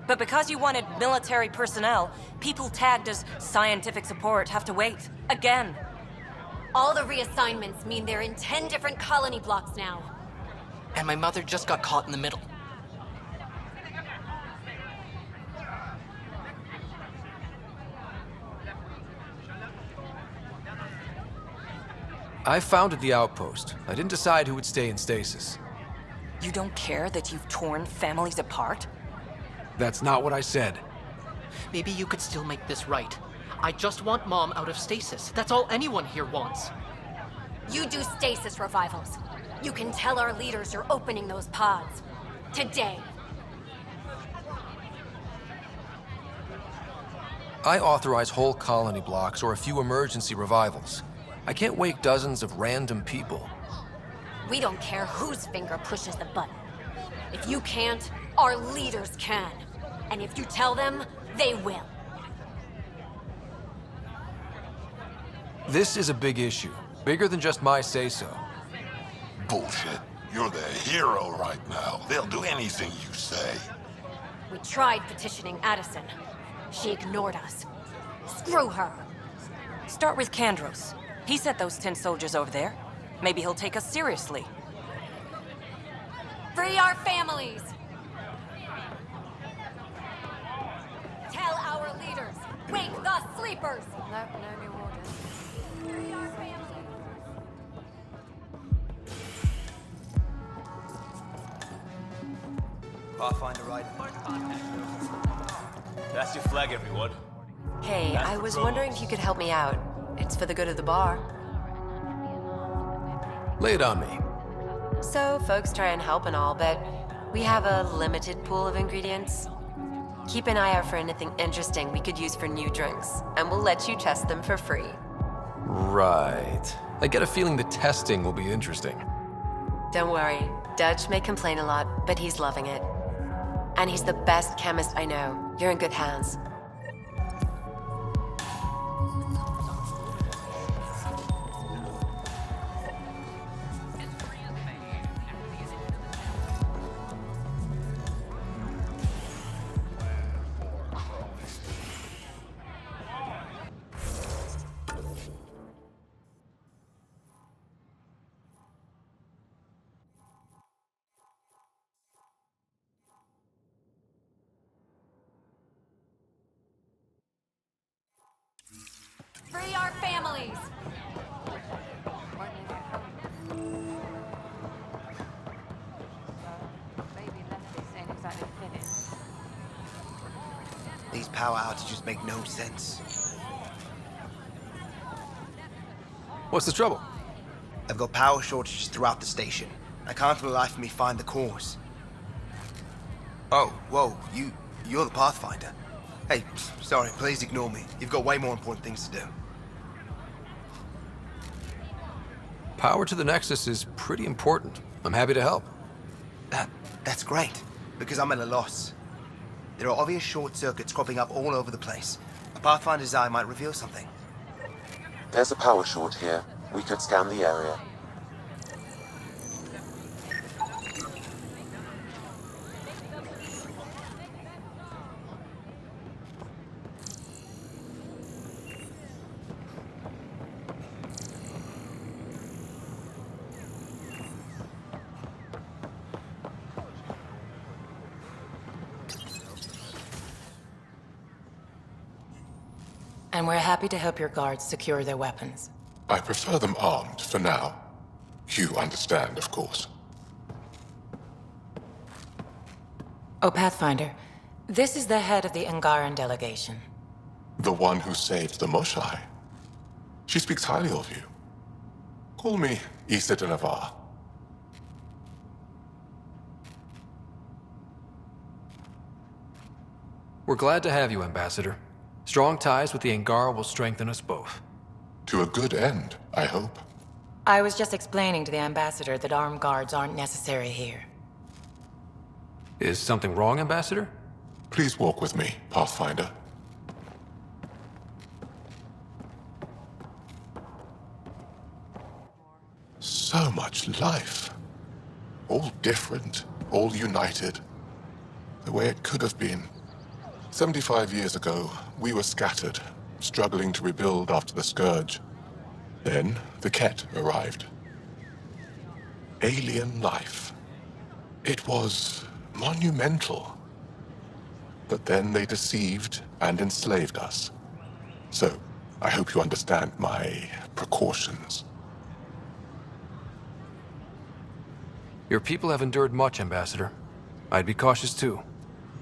But because you wanted military personnel, people tagged as scientific support have to wait. Again. All the reassignments mean they're in 10 different colony blocks now. And my mother just got caught in the middle. I founded the outpost. I didn't decide who would stay in stasis. You don't care that you've torn families apart? That's not what I said. Maybe you could still make this right. I just want Mom out of stasis. That's all anyone here wants. You do stasis revivals. You can tell our leaders you're opening those pods. Today. I authorize whole colony blocks or a few emergency revivals. I can't wake dozens of random people. We don't care whose finger pushes the button. If you can't, our leaders can. And if you tell them, they will. This is a big issue. Bigger than just my say-so. Bullshit. You're the hero right now. They'll do anything you say. We tried petitioning Addison. She ignored us. Screw her. Start with Kandros. He sent those 10 soldiers over there. Maybe he'll take us seriously. Free our families! Tell our leaders! Wake the sleepers! No new orders. Free our families! Pathfinder right. That's your flag, everyone. Hey, I was wondering if you could help me out. It's for the good of the bar. Lay it on me. So, folks try and help and all, but we have a limited pool of ingredients. Keep an eye out for anything interesting we could use for new drinks, and we'll let you test them for free. Right. I get a feeling the testing will be interesting. Don't worry, Dutch may complain a lot, but he's loving it. And he's the best chemist I know. You're in good hands. Free our families! power outages make no sense. What's the trouble? I've got power shortages throughout the station. I can't for the life of me find the cause. Oh, whoa, you're the Pathfinder. Hey, sorry, please ignore me. You've got way more important things to do. Power to the Nexus is pretty important. I'm happy to help. That's great, because I'm at a loss. There are obvious short circuits cropping up all over the place. A Pathfinder's eye might reveal something. There's a power short here. We could scan the area. And we're happy to help your guards secure their weapons. I prefer them armed for now. You understand, of course. Oh, Pathfinder, this is the head of the Angaran delegation. The one who saved the Moshai. She speaks highly of you. Call me Issa de Navarre. We're glad to have you, Ambassador. Strong ties with the Angara will strengthen us both. To a good end, I hope. I was just explaining to the Ambassador that armed guards aren't necessary here. Is something wrong, Ambassador? Please walk with me, Pathfinder. So much life. All different, all united. The way it could have been. 75 years ago, we were scattered, struggling to rebuild after the Scourge. Then, the Ket arrived. Alien life. It was monumental. But then they deceived and enslaved us. So, I hope you understand my precautions. Your people have endured much, Ambassador. I'd be cautious too.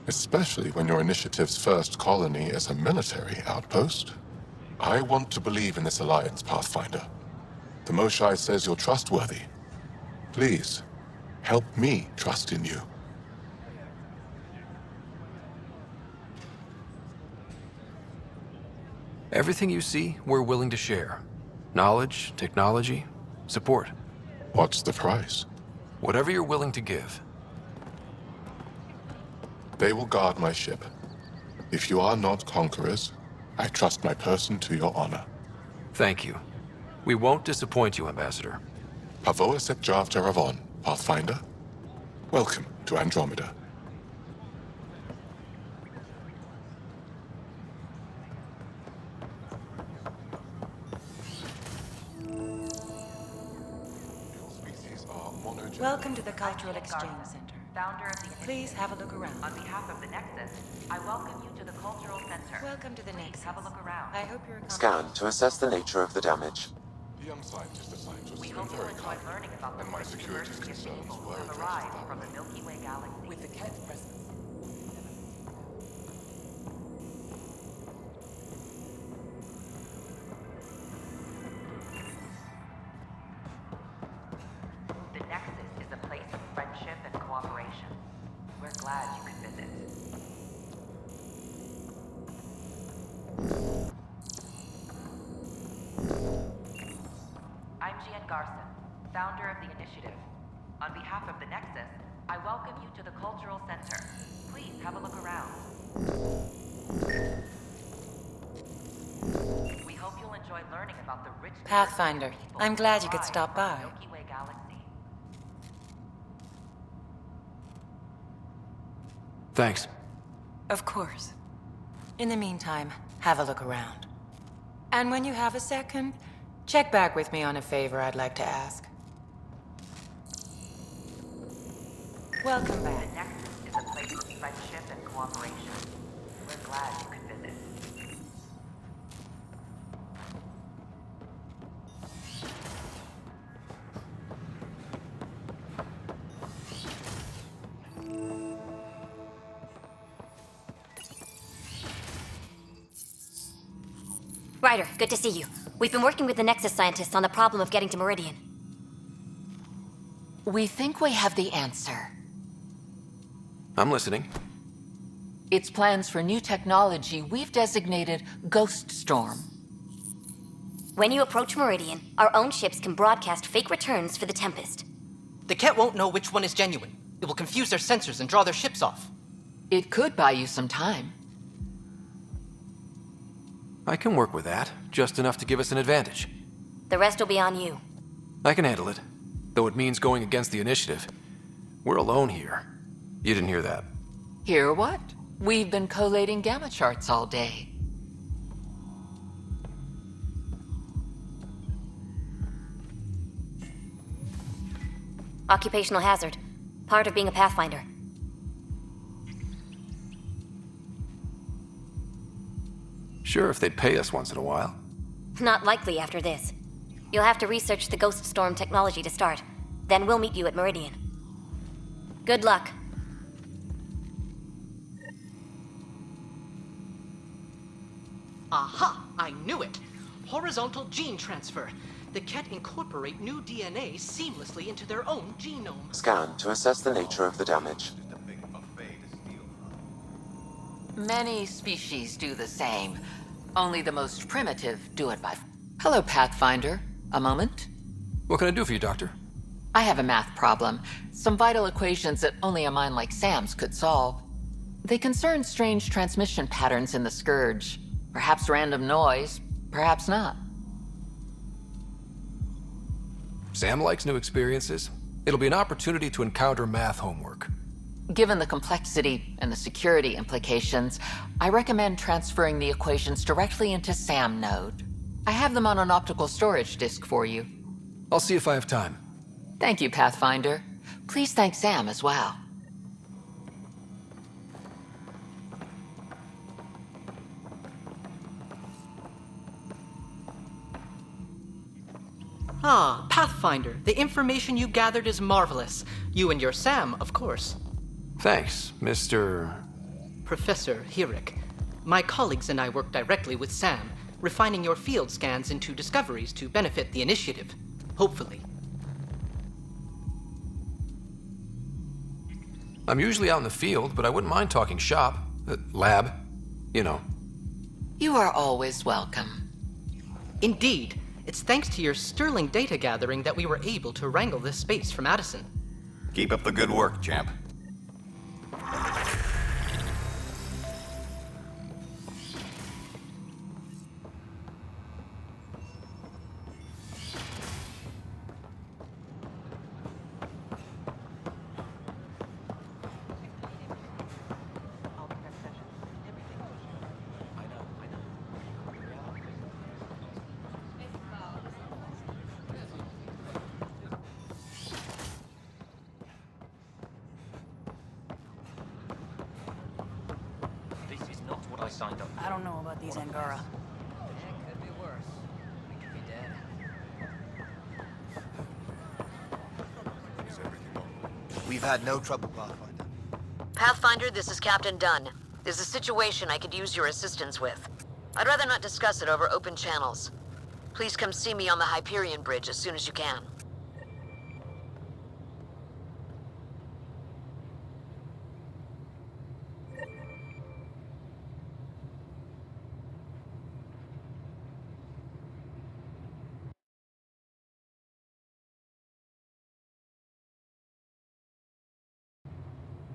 Especially when your initiative's first colony is a military outpost. I want to believe in this alliance, Pathfinder. The Moshai says you're trustworthy. Please, help me trust in you. Everything you see, we're willing to share. Knowledge, technology, support. What's the price? Whatever you're willing to give. They will guard my ship. If you are not conquerors, I trust my person to your honor. Thank you. We won't disappoint you, Ambassador. Pavoa set Jav Jaravon, Pathfinder. Welcome to Andromeda. Welcome to the Cultural Exchange Center. Founder of the Please have a look around. On behalf of the Nexus, I welcome you to the Cultural Center. Welcome to the Nexus. Have a look around. I hope you're Scan to assess the nature of the damage. The young scientist assigned us We were hope you very enjoy kind, learning about the and my rich security diversity of concerns people were who have addressed arrived from the Milky Way galaxy. With the Ket's presence. The Nexus is a place of friendship and cooperation. We're glad you could visit. I'm Gian Garson, founder of the initiative. On behalf of the Nexus, I welcome you to the Cultural Center. Please have a look around. We hope you'll enjoy learning about the rich Pathfinder, I'm glad you could stop by. Milky Way galaxy. Thanks. Of course. In the meantime, have a look around. And when you have a second, check back with me on a favor I'd like to ask. Welcome back. The Nexus is a place of friendship and cooperation. We're glad you could visit. Ryder, good to see you. We've been working with the Nexus scientists on the problem of getting to Meridian. We think we have the answer. I'm listening. It's plans for new technology we've designated Ghost Storm. When you approach Meridian, our own ships can broadcast fake returns for the Tempest. The Ket won't know which one is genuine. It will confuse their sensors and draw their ships off. It could buy you some time. I can work with that, just enough to give us an advantage. The rest will be on you. I can handle it, though it means going against the initiative. We're alone here. You didn't hear that. Hear what? We've been collating gamma charts all day. Occupational hazard. Part of being a Pathfinder. Sure, if they'd pay us once in a while. Not likely after this. You'll have to research the Ghost Storm technology to start. Then we'll meet you at Meridian. Good luck. Aha! I knew it! Horizontal gene transfer. The Ket incorporate new DNA seamlessly into their own genome. Scan to assess the nature of the damage. Many species do the same. Only the most primitive do it by... Hello, Pathfinder. A moment? What can I do for you, Doctor? I have a math problem. Some vital equations that only a mind like Sam's could solve. They concern strange transmission patterns in the Scourge. Perhaps random noise, perhaps not. Sam likes new experiences. It'll be an opportunity to encounter math homework. Given the complexity and the security implications, I recommend transferring the equations directly into SAM node. I have them on an optical storage disk for you. I'll see if I have time. Thank you, Pathfinder. Please thank Sam as well. Ah, Pathfinder, the information you gathered is marvelous. You and your Sam, of course. Thanks, Mr. Professor Hirik. My colleagues and I work directly with Sam, refining your field scans into discoveries to benefit the initiative. Hopefully. I'm usually out in the field, but I wouldn't mind talking shop. Lab. You know. You are always welcome. Indeed. It's thanks to your sterling data gathering that we were able to wrangle this space from Addison. Keep up the good work, champ. I don't know about these Angara. Could be worse. We could be dead. We've had no trouble, Pathfinder. Pathfinder, this is Captain Dunn. There's a situation I could use your assistance with. I'd rather not discuss it over open channels. Please come see me on the Hyperion Bridge as soon as you can.